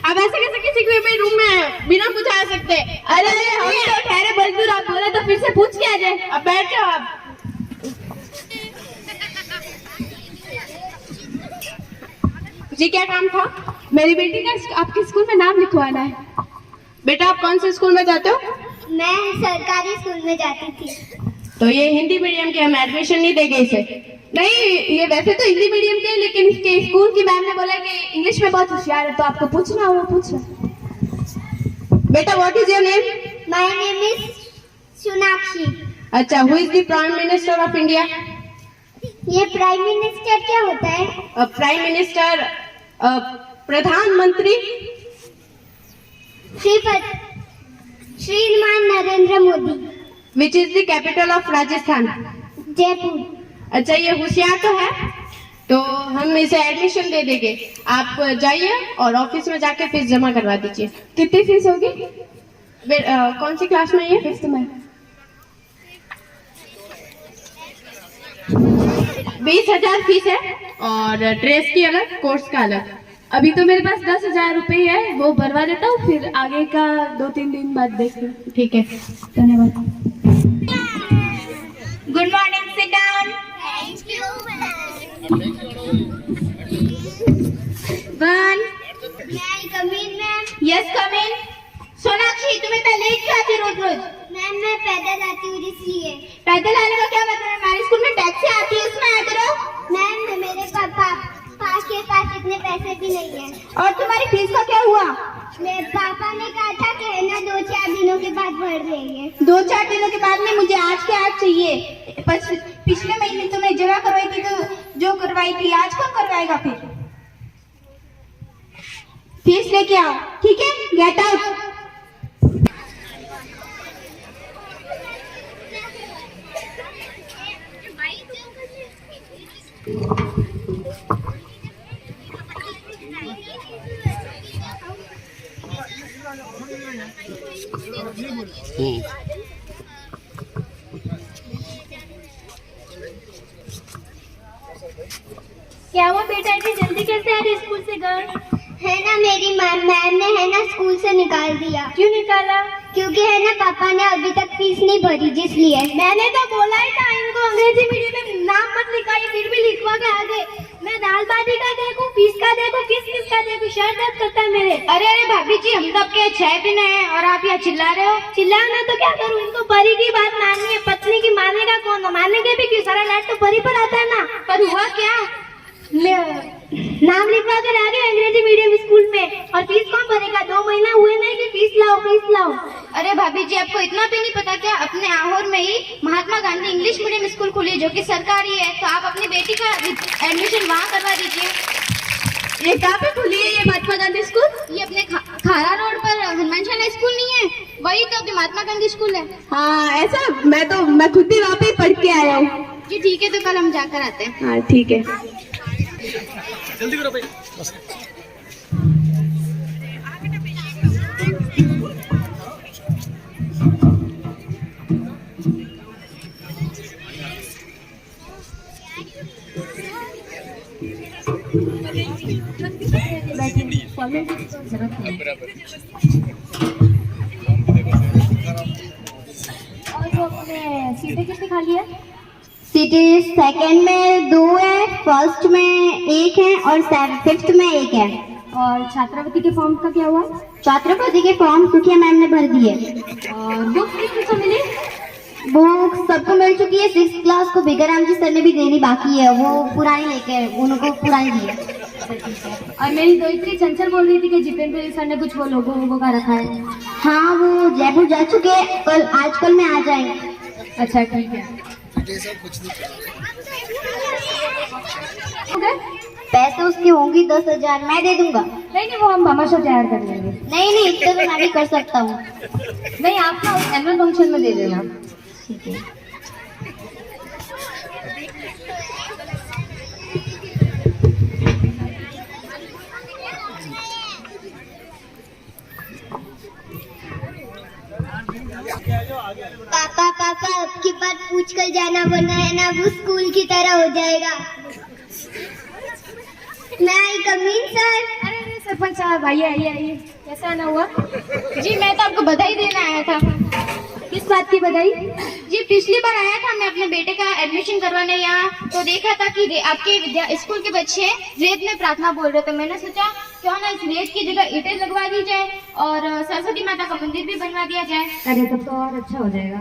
अब ऐसे कैसे किसी को भी रूम में बिना पूछे आ सकते? अरे हम तो ठहरे मजदूर, आप बोले तो फिर से पूछ के आ जाए। अब बैठ जाओ आप। जी क्या काम था? मेरी बेटी का आपके स्कूल में नाम लिखवाना है। बेटा आप कौन से स्कूल में जाते हो? मैं सरकारी स्कूल में जाती थी। तो ये हिंदी मीडियम के, हम एडमिशन नहीं देंगे इसे। नहीं, ये वैसे तो हिंदी मीडियम के, लेकिन इसके स्कूल की मैम ने बोला कि इंग्लिश में बहुत होशियार है, तो आपको पूछना हो पूछना। बेटा what is your name? My name is Sonakshi. अच्छा, who is the prime minister of India? ये प्राइम मिनिस्टर क्या होता है? प्राइम मिनिस्टर प्रधानमंत्री। श्रीमान Narendra Modi. Which is the capital of Rajasthan? Jaipur. अच्छा, ये होशियार तो है, तो हम इसे एडमिशन दे देंगे। आप जाइए और ऑफिस में जाके फीस जमा करवा दीजिए। कितनी फीस होगी? कौन सी क्लास में है? 5th में। 20,000 फीस है, और ड्रेस की अलग, कोर्स का अलग। अभी तो मेरे पास 10,000 रुपए है, वो भरवा देता हूँ, फिर आगे का 2-3 दिन बाद देख लो। ठीक है, धन्यवाद। Good morning, sit down. Thank you. 1 May I come in, ma'am? Yes come in. Sonakshi, तुम्हें तो लेट क्यों आती रोज रोज? मैम मैं पैदल आती हूँ इसलिए। पैदल आने का क्या मतलब है? हमारे स्कूल में टैक्सी आती है, उसमें आते रहो। मैम मेरे पापा के पास इतने पैसे भी नहीं है। और तुम्हारी फीस का क्या हुआ? मेरे पापा ने कहा था कि है ना 2-4 दिनों के बाद भर देंगे। 2-4 दिनों के बाद में? मुझे आज के आज चाहिए। पिछले महीने तुमने जमा करवाई थी, तो जो करवाई थी आज कौन करवाएगा? फिर फीस लेके आओ, ठीक है? Get out. क्या हुआ बेटा, इतनी जल्दी कैसे आ रही स्कूल से घर? है ना मेरी मैम ने है ना स्कूल से निकाल दिया। क्यों निकाला? क्योंकि है ना पापा ने अभी तक फीस नहीं भरी, जिसलिए। मैंने तो बोला ही था इनको अंग्रेजी मीडियम में नाम मत लिखाइए, फिर भी लिखवा के आ गए। मैं दाल बाटी का देखूं, फीस का देखूं, किस का देखूं, शर्ट दर्द करता है मेरे। अरे भाभी जी, हम तो आपके 6 दिन हैं और आप यहाँ चिल्ला रहे हो। चिल्लाना तो क्या करूं, इनको परी की बात माननी है, पत्नी की मानेगा कौन? मानेंगे भी क्यों? सारा लाइट तो परी पर आता है ना। पर हुआ क्या? नाम लिखवा कर आ गए अंग्रेजी मीडियम स्कूल में, और फीस कौन भरेगा? 2 महीना हुए नहीं कि फीस लाओ। अरे भाभी जी, आपको इतना भी नहीं पता क्या? अपने आहोर में ही Mahatma Gandhi English medium school खुली है, जो कि सरकारी है, तो आप अपनी बेटी का एडमिशन वहाँ करवा दीजिए। ये कहाँ पे खुली है ये महात्मा गांधी स्कूल? ये अपने खारा रोड पर हनुमान शाला स्कूल नहीं है, वही तो अभी महात्मा गांधी स्कूल है। हाँ ऐसा? मैं खुद ही वहाँ पे पढ़ के आया हूँ। जी ठीक है, तो कल हम जाकर आते हैं। हाँ ठीक है। और वो अपने सीटें कितनी खाली है? सीटें सेकंड में 2 है, फर्स्ट में 1 है और फिफ्थ में 1 है। और छात्रवृत्ति के फॉर्म का क्या हुआ? छात्रवृत्ति के फॉर्म सुखिया मैम ने भर दिए। और बुक्स किसको मिली? बुक सबको मिल चुकी है। 6th क्लास को बिगराम जी सर ने भी देनी बाकी है, वो पुरानी लेके उनको पुरानी दी है। और मेरी दोस्ती चंचल बोल रही थी कि जितेंद्र सर ने कुछ वो लोगों का रखा है। हाँ, वो जयपुर जा चुके हैं, कल में आ जाएंगे। अच्छा ठीक है। पैसे उसके होंगी 10,000, मैं दे दूंगा। नहीं वो हम हमेशा तैयार कर लेंगे। नहीं इतना तो मैं भी कर सकता हूँ। नहीं आप ना एनुअल फंक्शन में दे देना। ठीक है। पापा अब की बात पूछ कर जाना, वरना है ना वो स्कूल की तरह हो जाएगा। नहीं कमीन सर। अरे सरपंच साहब आइए। कैसा आना हुआ? जी मैं तो आपको बधाई देने आया था। किस बात की बधाई? जी पिछली बार आया था मैं अपने बेटे का एडमिशन करवाने यहाँ, तो देखा था कि आपके स्कूल के बच्चे रेत में प्रार्थना बोल रहे थे। मैंने सोचा क्यों ना इस रेत की जगह ईंटें लगवा दी जाए और सरस्वती माता का मंदिर भी बनवा दिया जाए। अरे तब तो और अच्छा हो जाएगा।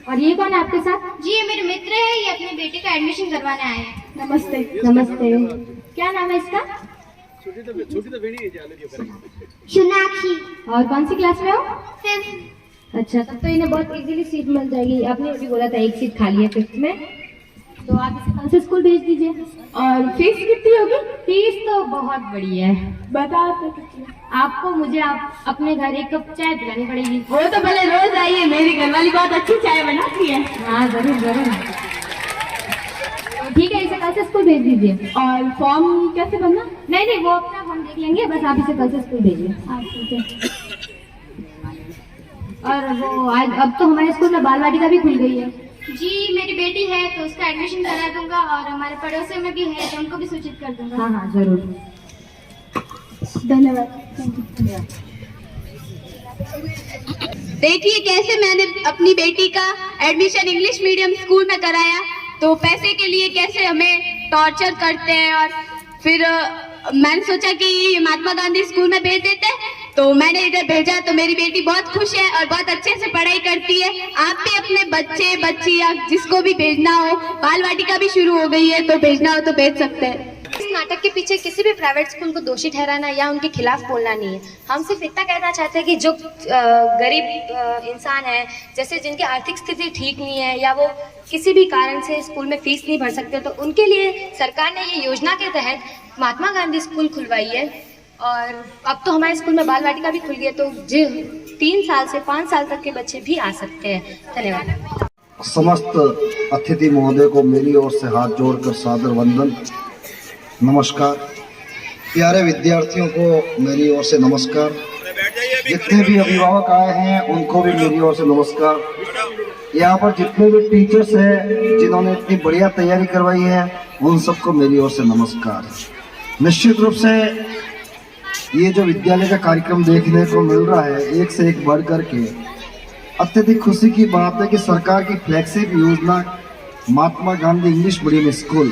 और ये कौन है आपके साथ? जी ये मेरे मित्र है, ये अपने बेटे का एडमिशन करवाने आए हैं। नमस्ते। क्या नाम है इसका? सोनाक्षी। और कौन सी क्लास में हो? 5th। अच्छा तब तो इन्हें बहुत इजीली सीट मिल जाएगी। आपने अभी बोला था 1 सीट खाली है 5th में, तो आप इसे कल से स्कूल भेज दीजिए। और फीस कितनी होगी? फीस तो बहुत बड़ी है। बता तो कितनी? आपको मुझे आप अपने घर 1 कप चाय पिलानी पड़ेगी। वो तो भले रोज आइए, मेरी घरवाली बहुत अच्छी चाय बनाती है। हाँ जरूर। ठीक है, इसे कल से स्कूल भेज दीजिए। और फॉर्म कैसे भरना? नहीं वो अपना हम देख लेंगे, बस आप इसे कल से स्कूल भेजिए। हाँ ठीक है। और वो आज अब तो हमारे स्कूल में बाल वाटिका भी खुल गई है। जी मेरी बेटी है तो उसका एडमिशन करा दूंगा और हमारे पड़ोसियों में भी है तो उनको भी सूचित कर दूंगा। हाँ जरूर। धन्यवाद। देखिए कैसे मैंने अपनी बेटी का एडमिशन इंग्लिश मीडियम स्कूल में कराया, तो पैसे के लिए कैसे हमें टॉर्चर करते हैं। और फिर मैंने सोचा कि महात्मा गांधी स्कूल में भेज देते हैं, तो मैंने इधर भेजा। तो मेरी बेटी बहुत खुश है और बहुत अच्छे से पढ़ाई करती है। आप भी अपने बच्चे बच्चियां जिसको भी भेजना हो, बाल वाटिका भी शुरू हो गई है, तो भेजना हो तो भेज सकते हैं। इस नाटक के पीछे किसी भी प्राइवेट स्कूल को दोषी ठहराना या उनके खिलाफ बोलना नहीं है। हम सिर्फ इतना कहना चाहते हैं कि जो गरीब इंसान है, जैसे जिनकी आर्थिक स्थिति ठीक नहीं है या वो किसी भी कारण से स्कूल में फीस नहीं भर सकते, तो उनके लिए सरकार ने ये योजना के तहत महात्मा गांधी स्कूल खुलवाई है। और अब तो हमारे स्कूल में बाल वाटिका भी खुल गई है, तो जो 3 साल से 5 साल तक के बच्चे भी आ सकते हैं। धन्यवाद। समस्त अतिथि महोदय को मेरी ओर से हाथ जोड़कर सादर वंदन, नमस्कार। प्यारे विद्यार्थियों को मेरी ओर से नमस्कार। जितने भी अभिभावक आए हैं उनको भी मेरी ओर से नमस्कार। यहाँ पर जितने भी टीचर्स हैं जिन्होंने इतनी बढ़िया तैयारी करवाई है, उन सबको मेरी ओर से नमस्कार। निश्चित रूप से ये जो विद्यालय का कार्यक्रम देखने को मिल रहा है, एक से एक बढ़ करके अत्यधिक खुशी की बात है कि सरकार की फ्लैगशिप योजना Mahatma Gandhi English medium school,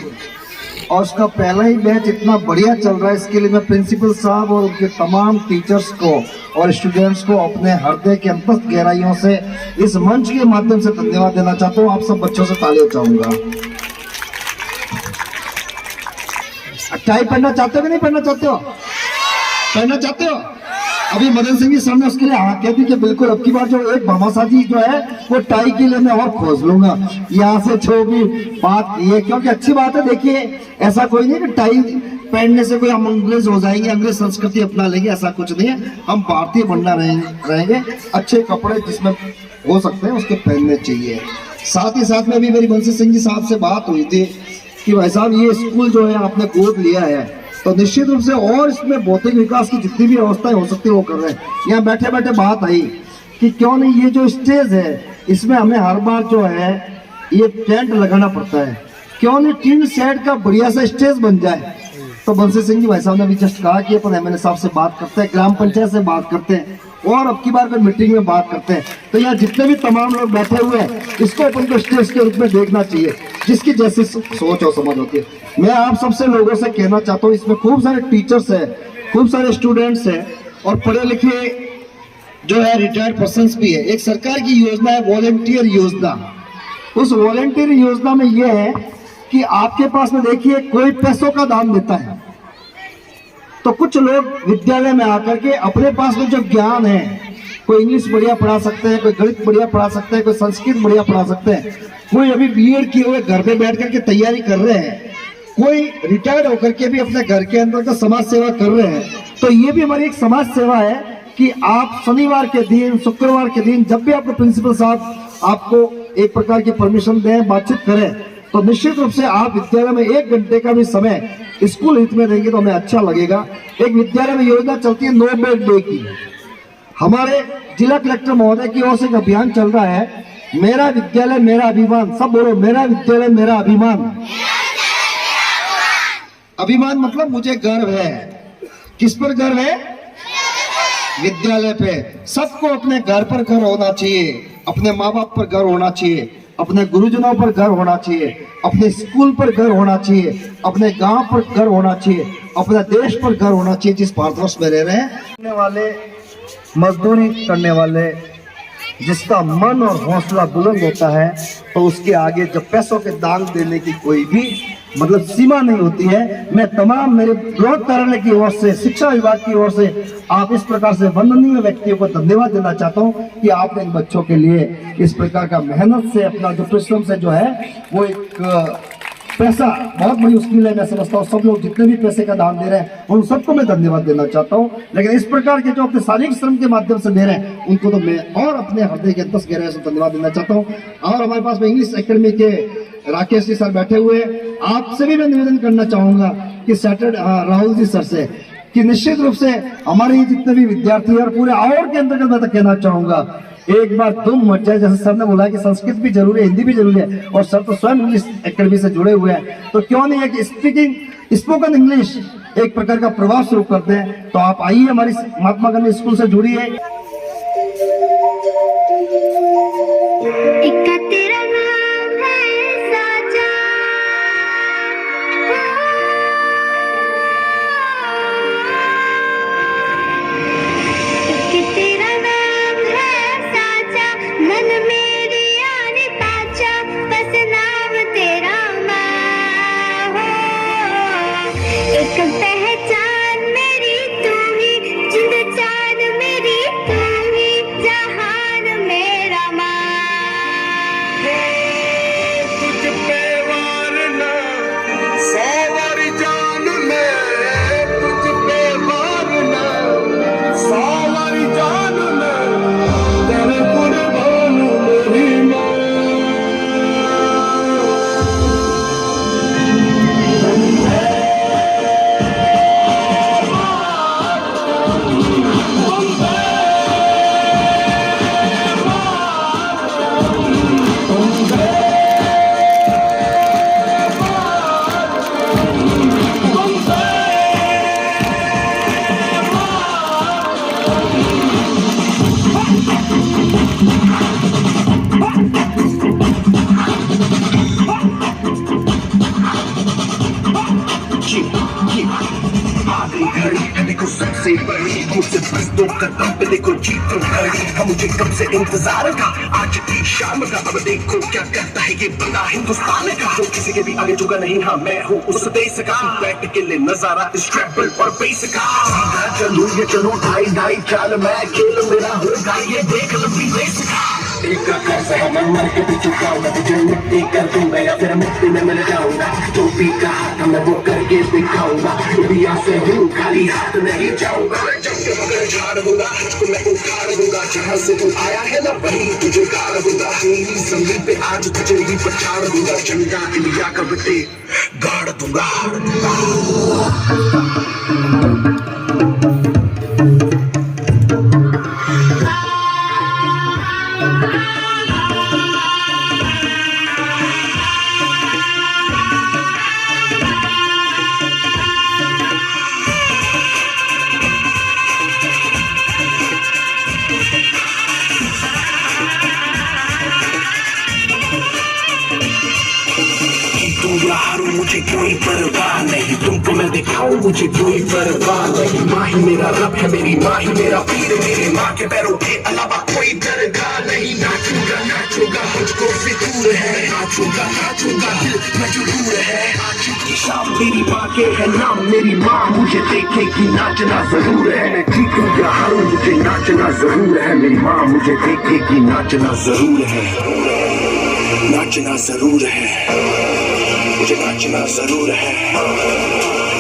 और उसका पहला ही बैच इतना बढ़िया चल रहा है। इसके लिए मैं प्रिंसिपल साहब और उनके तमाम टीचर्स को और स्टूडेंट्स को अपने हृदय के अंतस्थ गहराइयों से इस मंच के माध्यम से धन्यवाद देना चाहता हूँ। आप सब बच्चों से तालियां चाहूंगा। टाई पहनना चाहते हो कि नहीं पहनना चाहते हो? पहनना चाहते हो? अभी मदन सिंह जी सामने उसके लिए हाँ कहती कि बिल्कुल अब की बार जो एक भामाशाह जो है वो टाई के लिए मैं और खोज लूंगा। यहाँ से जो भी बात ये, क्योंकि अच्छी बात है। देखिए ऐसा कोई नहीं कि टाई पहनने से कोई हम अंग्रेज हो जाएंगे, अंग्रेज संस्कृति अपना लेंगे, ऐसा कुछ नहीं है। हम भारतीय बनना रहेंगे। अच्छे कपड़े जिसमें हो सकते हैं उसके पहनने चाहिए। साथ ही साथ में भी मेरी बंसी सिंह जी साहब से बात हुई थी कि भाई साहब ये स्कूल जो है आपने गोद लिया है, तो निश्चित रूप से और इसमें भौतिक विकास की जितनी भी अवस्थाएं हो सकती है वो कर रहे हैं। यहाँ बैठे बैठे बात आई कि क्यों नहीं ये जो स्टेज है इसमें हमें हर बार जो है ये टेंट लगाना पड़ता है, क्यों नहीं टीन सेट का बढ़िया सा स्टेज बन जाए। तो बंसी सिंह जी भाई साहब ने अभी जस्ट कहा कि अपन एमएलए साहब से बात करते हैं, ग्राम पंचायत से बात करते हैं और अब की बार फिर मीटिंग में बात करते हैं। तो यहाँ जितने भी तमाम लोग बैठे हुए हैं इसको अपन को स्टेज के रूप में देखना चाहिए, जिसकी जैसी सोच और समझ होती है। मैं आप सबसे लोगों से कहना चाहता हूँ, इसमें खूब सारे टीचर्स हैं, खूब सारे स्टूडेंट्स हैं और पढ़े लिखे जो है रिटायर्ड पर्सन्स भी है। एक सरकार की योजना है वॉलेंटियर योजना। उस वॉलेंटियर योजना में यह है कि आपके पास में देखिए कोई पैसों का दान देता है, तो कुछ लोग विद्यालय में आकर के अपने पास में जो ज्ञान है, कोई इंग्लिश बढ़िया पढ़ा सकते हैं, कोई गणित बढ़िया पढ़ा सकते हैं, कोई संस्कृत बढ़िया पढ़ा सकते हैं, कोई अभी बीएड किए हुए घर पे बैठ करके तैयारी कर रहे हैं, कोई रिटायर्ड होकर के भी अपने घर के अंदर का समाज सेवा कर रहे हैं। तो ये भी हमारी एक समाज सेवा है कि आप शनिवार के दिन, शुक्रवार के दिन जब भी आपको प्रिंसिपल साहब आपको एक प्रकार की परमिशन दें, बातचीत करें, तो निश्चित रूप से आप विद्यालय में 1 घंटे का भी समय स्कूल हित में देंगे तो हमें अच्छा लगेगा। एक विद्यालय में योजना चलती है नो बेड डे की। हमारे जिला कलेक्टर महोदय की ओर से एक अभियान चल रहा है, मेरा विद्यालय मेरा अभिमान। सब बोलो, मेरा विद्यालय मेरा अभिमान। अभिमान मतलब मुझे गर्व है। किस पर गर्व है? विद्यालय पे। सबको अपने घर पर गर्व होना चाहिए, अपने माँ बाप पर गर्व होना चाहिए, अपने गुरुजनों पर गर्व होना चाहिए, अपने स्कूल पर गर्व होना चाहिए, अपने गांव पर गर्व होना चाहिए, अपने देश पर गर्व होना चाहिए जिस भारतवर्ष में रह रहे हैं। करने वाले, मजदूरी करने वाले, जिसका मन और हौसला बुलंद होता है, तो उसके आगे जब पैसों के दान देने की कोई भी मतलब सीमा नहीं होती है। मैं तमाम मेरे ब्लॉक कार्यालय की ओर से, शिक्षा विभाग की ओर से आप इस प्रकार से वंदनीय व्यक्तियों को धन्यवाद देना चाहता हूं कि आपने इन बच्चों के लिए इस प्रकार का मेहनत से, अपना जो परिश्रम से जो है वो एक पैसा बहुत बड़ी मुश्किल है। मैं समझता हूँ सब लोग जितने भी पैसे का दान दे रहे हैं उन सबको मैं धन्यवाद देना चाहता हूँ, लेकिन इस प्रकार के जो अपने शारीरिक श्रम के माध्यम से दे रहे हैं उनको तो मैं और अपने हृदय के अंतस गहराई से धन्यवाद देना चाहता हूँ। और हमारे पास में इंग्लिश एकेडमी के राकेश जी सर बैठे हुए, आपसे भी मैं निवेदन करना चाहूंगा कि सैटरडे राहुल जी सर से कि निश्चित रूप से हमारे जितने भी विद्यार्थी और पूरे आवर के अंतर्गत मैं तो कहना चाहूंगा, एक बार धूम मच जाए। जैसे सर ने बोला कि संस्कृत भी जरूरी है, हिंदी भी जरूरी है, और सर तो स्वयं इंग्लिश एकेडमी से जुड़े हुए हैं, तो क्यों नहीं है कि स्पोकन इंग्लिश एक प्रकार का प्रभाव शुरू करते हैं। तो आप आइए, हमारी महात्मा गांधी स्कूल से जुड़िए। सबसे बड़ी मुझसे बस 2 कदम पे देखो जीत खड़ी, हम मुझे कब से इंतजार का, आज की शाम का। अब देखो क्या करता है ये बंदा हिंदुस्तान का, जो किसी के भी आगे झुका नहीं। हाँ मैं हूँ उस देश का, बैठ के ले नजारा इस ट्रैवल और बेस का। सीधा चलूं ये चलूं ढाई ढाई चाल, मैं खेल मेरा होगा ये देख लंबी रेस का। एक कैसा है मैं मर के भी चुकाऊंगा, तुझे मिट्टी कर दूंगा या फिर मिट्टी में मिल जाऊंगा। जो भी कहा था मैं वो करके दिखाऊंगा, दुनिया से हूँ खाली हाथ नहीं जाऊंगा। मैं झाड़ दूंगा, तुझको मैं उखाड़ दूंगा, जहाँ से तू आया है ना वहीं तुझे गाड़ दूंगा, तेरी जमीन पे आज तुझे ही पछाड़ दूंगा, चंगा इंडिया का बेटे गाड़ दूंगा। मुझे कोई परवाह नहीं, तुमको मैं दिखाऊं मुझे कोई परवाह नहीं, माँ ही मेरा रब है, मेरी माँ ही मेरा पीर, मेरे माँ के पैरों के अलावा कोई दरगाह नहीं, नाचूंगा नाचूंगा मुझको फितूर है, नाचूंगा नाचूंगा दिल में जुनून है, आज की शाम मेरी माँ के है नाम, मेरी माँ मुझे देखेगी नाचना जरूर है, मैं जीतूंगा हारूं मुझे नाचना जरूर है, मेरी माँ मुझे देखेगी नाचना जरूर है, नाचना जरूर है, मुझे नाचना जरूर है,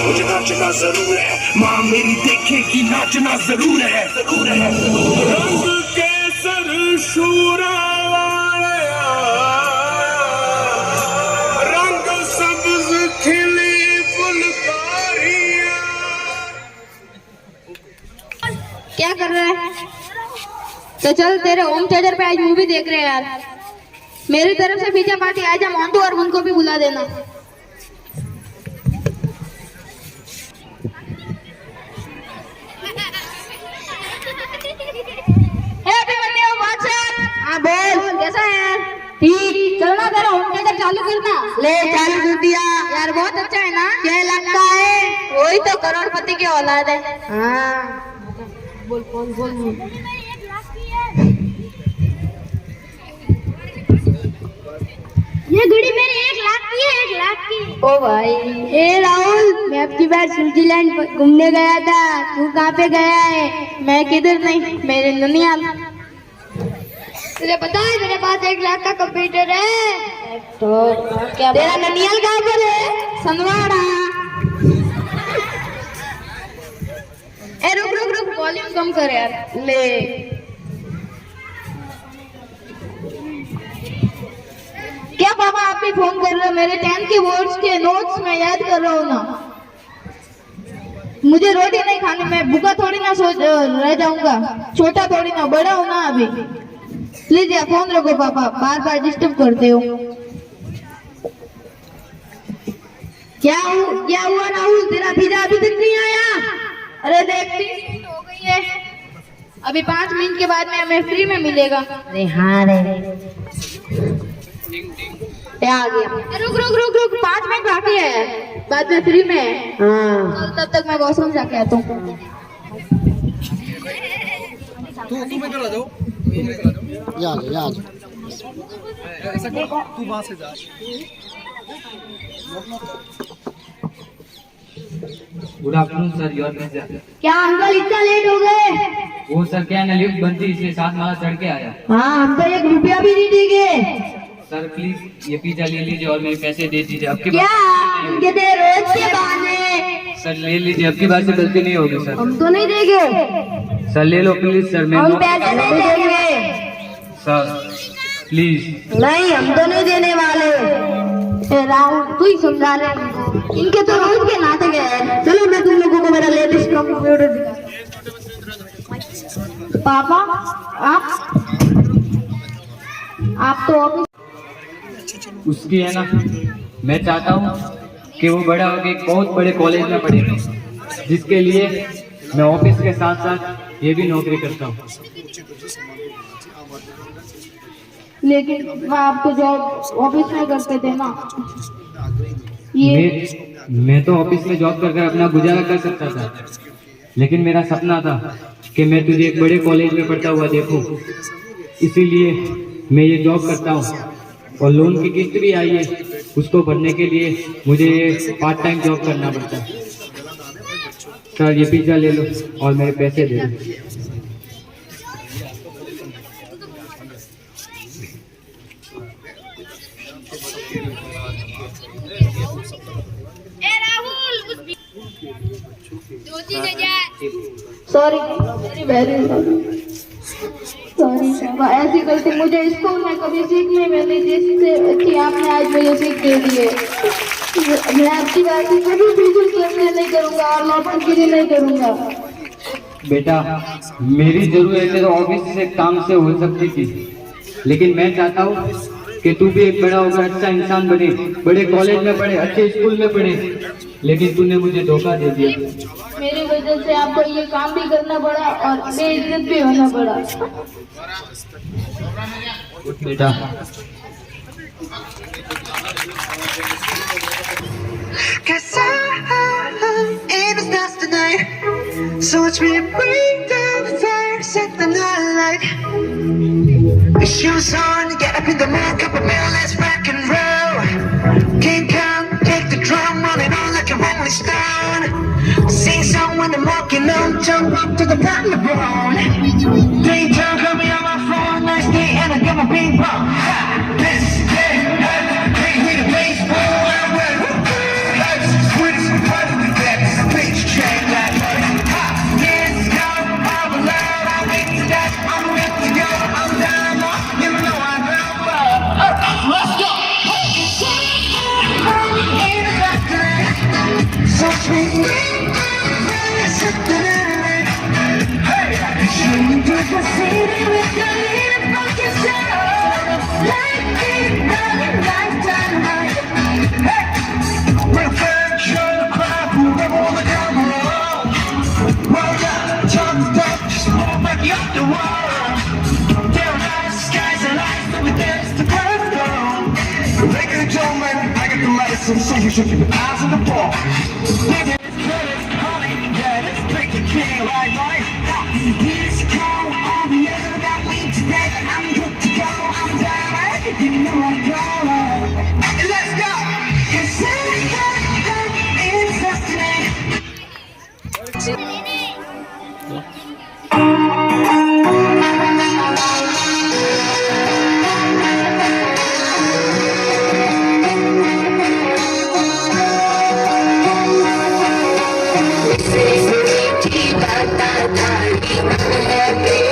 मुझे नाचना जरूर है, माँ मेरी देखेगी नाचना जरूर है, जरूर है। रंग केसर शूरा वाला, रंग सब्ज खिली फुलकारियां। क्या कर रहा है? तो चल तेरे होम थिएटर पे आज मूवी देख रहे हैं यार, मेरी तरफ से पिज्जा पार्टी आ जा मोंटू और उनको भी बुला देना। हाँ बोल, कैसा है यार? ठीक, चलना तेरा होम थिएटर चालू करना। ले चालू कर दिया यार, बहुत अच्छा है ना? क्या लगता है? वही तो करोड़पति की औलाद है। हाँ बोल बोल बोल। ये घड़ी मेरी 1 लाख की है, 1 लाख की। ओ भाई, ए राहुल, मैं अब की बार स्विट्जरलैंड घूमने गया था, तू कहाँ पे गया है? मैं किधर नहीं, मेरे ननियाल। तुझे पता है मेरे पास 1 लाख का कंप्यूटर है। तो क्या तेरा ननियाल कहाँ पर है? सनवाड़ा। ए रुक रुक रुक, वॉल्यूम कम कर यार। ले क्या पापा आप भी फोन कर रहे हो? मेरे 10th के बोर्ड्स के नोट्स में याद कर रहा हूँ ना। मुझे रोटी नहीं खानी, मैं भूखा थोड़ी ना रह जाऊंगा, छोटा थोड़ी ना, बड़ा हूँ ना अभी। प्लीज यार फोन रखो पापा, बार बार डिस्टर्ब करते हो। क्या हुआ राहुल, तेरा पिज्जा अभी तक नहीं आया? अरे देख 30 मिनट हो गई है, अभी 5 मिनट के बाद में हमें फ्री में मिलेगा। अरे हाँ रे, आ गया। रुक रुक रुक रुक, 5 मिनट बाकी है, बाद में फ्री में है। हाँ तब तक मैं वॉशरूम जाके आता हूँ। तू वहां से जा। Good afternoon sir, your message. क्या अंकल इतना लेट हो गए? वो सर क्या है, लिफ्ट बंद थी इसलिए 7 माला चढ़ के आया। हाँ हम तो 1 रुपया भी नहीं देंगे। सर प्लीज ये पिज्जा ले लीजिए और मेरे पैसे दे दीजिए। आपके क्या इनके दे रोज के बहाने? सर ले लीजिए, आपकी बात से गलती नहीं होगी सर। हम तो नहीं देंगे सर ले लो प्लीज सर। मैं हम पैसे नहीं देंगे सर, प्लीज। नहीं हम तो नहीं देने वाले। राहुल तू ही समझा रहे, इनके तो रोज के नाटक है। चलो मैं तुम लोगों को मेरा लेटेस्ट कंप्यूटर दिखा। पापा आप तो ऑफिस उसकी है ना, मैं चाहता हूँ कि वो बड़ा होकर एक बहुत बड़े कॉलेज में पढ़े, जिसके लिए मैं ऑफिस के साथ साथ ये भी नौकरी करता हूँ। लेकिन आप तो जॉब ऑफिस में करते थे ना। मैं तो ऑफिस में जॉब कर अपना गुजारा कर सकता था, लेकिन मेरा सपना था कि मैं तुझे एक बड़े कॉलेज में पढ़ता हुआ देखूं, इसीलिए मैं ये जॉब करता हूँ। और लोन की किस्त भी आई है, उसको भरने के लिए मुझे ये पार्ट टाइम जॉब करना पड़ता है। सर ये पिज्जा ले लो और मेरे पैसे दे दो। राहुल 2-3 हजार सॉरी, वेरी सॉरी। ऐसी गलती मुझे स्कूल में कभी सीखने में नहीं, जिससे अच्छी आपने आज मुझे सीख दे दी है। मैं आपकी बात कभी बिल्कुल करने नहीं करूँगा और नौटंकी नहीं करूँगा। बेटा, मेरी जरूरत तेरे ऑफिस से काम से हो सकती थी, लेकिन मैं चाहता हूँ कि तू भी एक बड़ा होकर अच्छा इंसान बने, बड़े कॉलेज में पढ़े, अच्छे स्कूल में पढ़े, लेकिन तूने मुझे धोखा दे दिया। मेरी वजह से आपको ये काम भी करना पड़ा और बेइज्जत भी होना पड़ा। बेटा, in the stars tonight, so watch me bring the fire, set the night light. The shoes on, get up in the morning, cup of milk, let's rock and roll. King Kong, take the drum, running on like a rolling stone. Sing song when I'm walking on, jump up to the bottom of the bone. Ding dong, call me on my phone, nice day, and I give a ping pong. Ha! This day, bring me the baseball, I'm ready. Life's sweet as fun, that's bitch chain that money. Ha! Yes, go, I'm allowed, I'm into that, I'm ready to go, I'm down, you know I know. Let's go! So sweet, hey, you do the city with the little funky sound, like it, lifetime light. Hey, we're fair, show the crowd, whoever wanna come along. Roll up, talk up, just move back up the wall. Down high, skies are light, with dance to birthday. Ladies and gentlemen, I got the license, so you should keep your eyes on the ball. Let's go, all the other that we today. I'm good to go, I'm down, you know I go. Let's go, 'cause it's destiny. This is the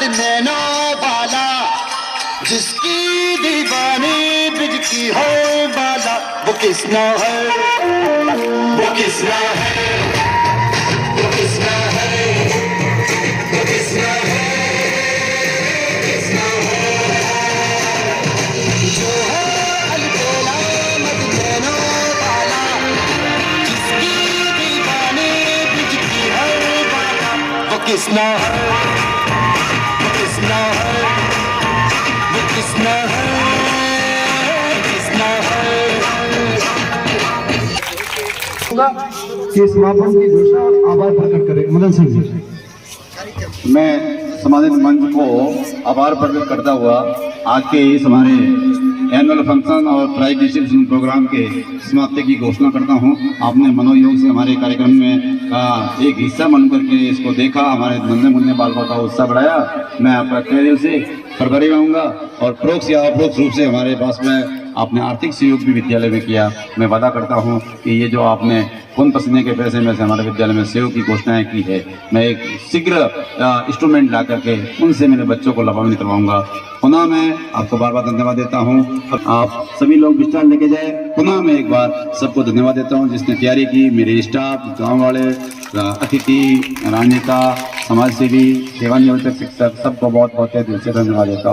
मद nano बाला, जिसकी दीवानी बिजकी हो बाला, वो किसना है, वो किसना है, वो किसना है, वो किसना है, किसना है, जो है अलबेला मद नैनो बाला, जिसकी दीवानी बिजकी हो बाला, वो किसना है, वो किसना है, वो किसना है, किसना है। कि समापन की घोषणा और आभार प्रकट करें। मदन सिंह जी। मैं समाजिक मंच को आभार प्रकट करता हुआ आज के इस हमारे एनुअल फंक्शन और प्राइज डिस्ट्रीब्यूशन प्रोग्राम के समाप्ति की घोषणा करता हूं। आपने मनोयोग से हमारे कार्यक्रम में का एक हिस्सा बन करके इसको देखा, हमारे नन्हे मुन्ने बालकों का उत्साह बढ़ाया। मैं आपका तहे दिल से फरवरी आऊँगा और प्रोक्ष या अप्रोक्ष रूप से हमारे पास में आपने आर्थिक सहयोग भी विद्यालय में किया। मैं वादा करता हूं कि ये जो आपने खून पसीने के पैसे में से हमारे विद्यालय में सहयोग की घोषणाएं की है, मैं एक शीघ्र इंस्ट्रूमेंट ला करके उनसे मेरे बच्चों को लाभान्वित करवाऊंगा। पुनः मैं आपको बार बार धन्यवाद देता हूं। आप सभी लोग विस्तार लेके जाए। पुनः मैं एक बार सबको धन्यवाद देता हूं जिसने तैयारी की, मेरे स्टाफ, गाँव वाले, अतिथि, राजनेता, समाजसेवी, सेवानिवृत्त शिक्षक, सबको बहुत बहुत दिल से धन्यवाद देता हूँ।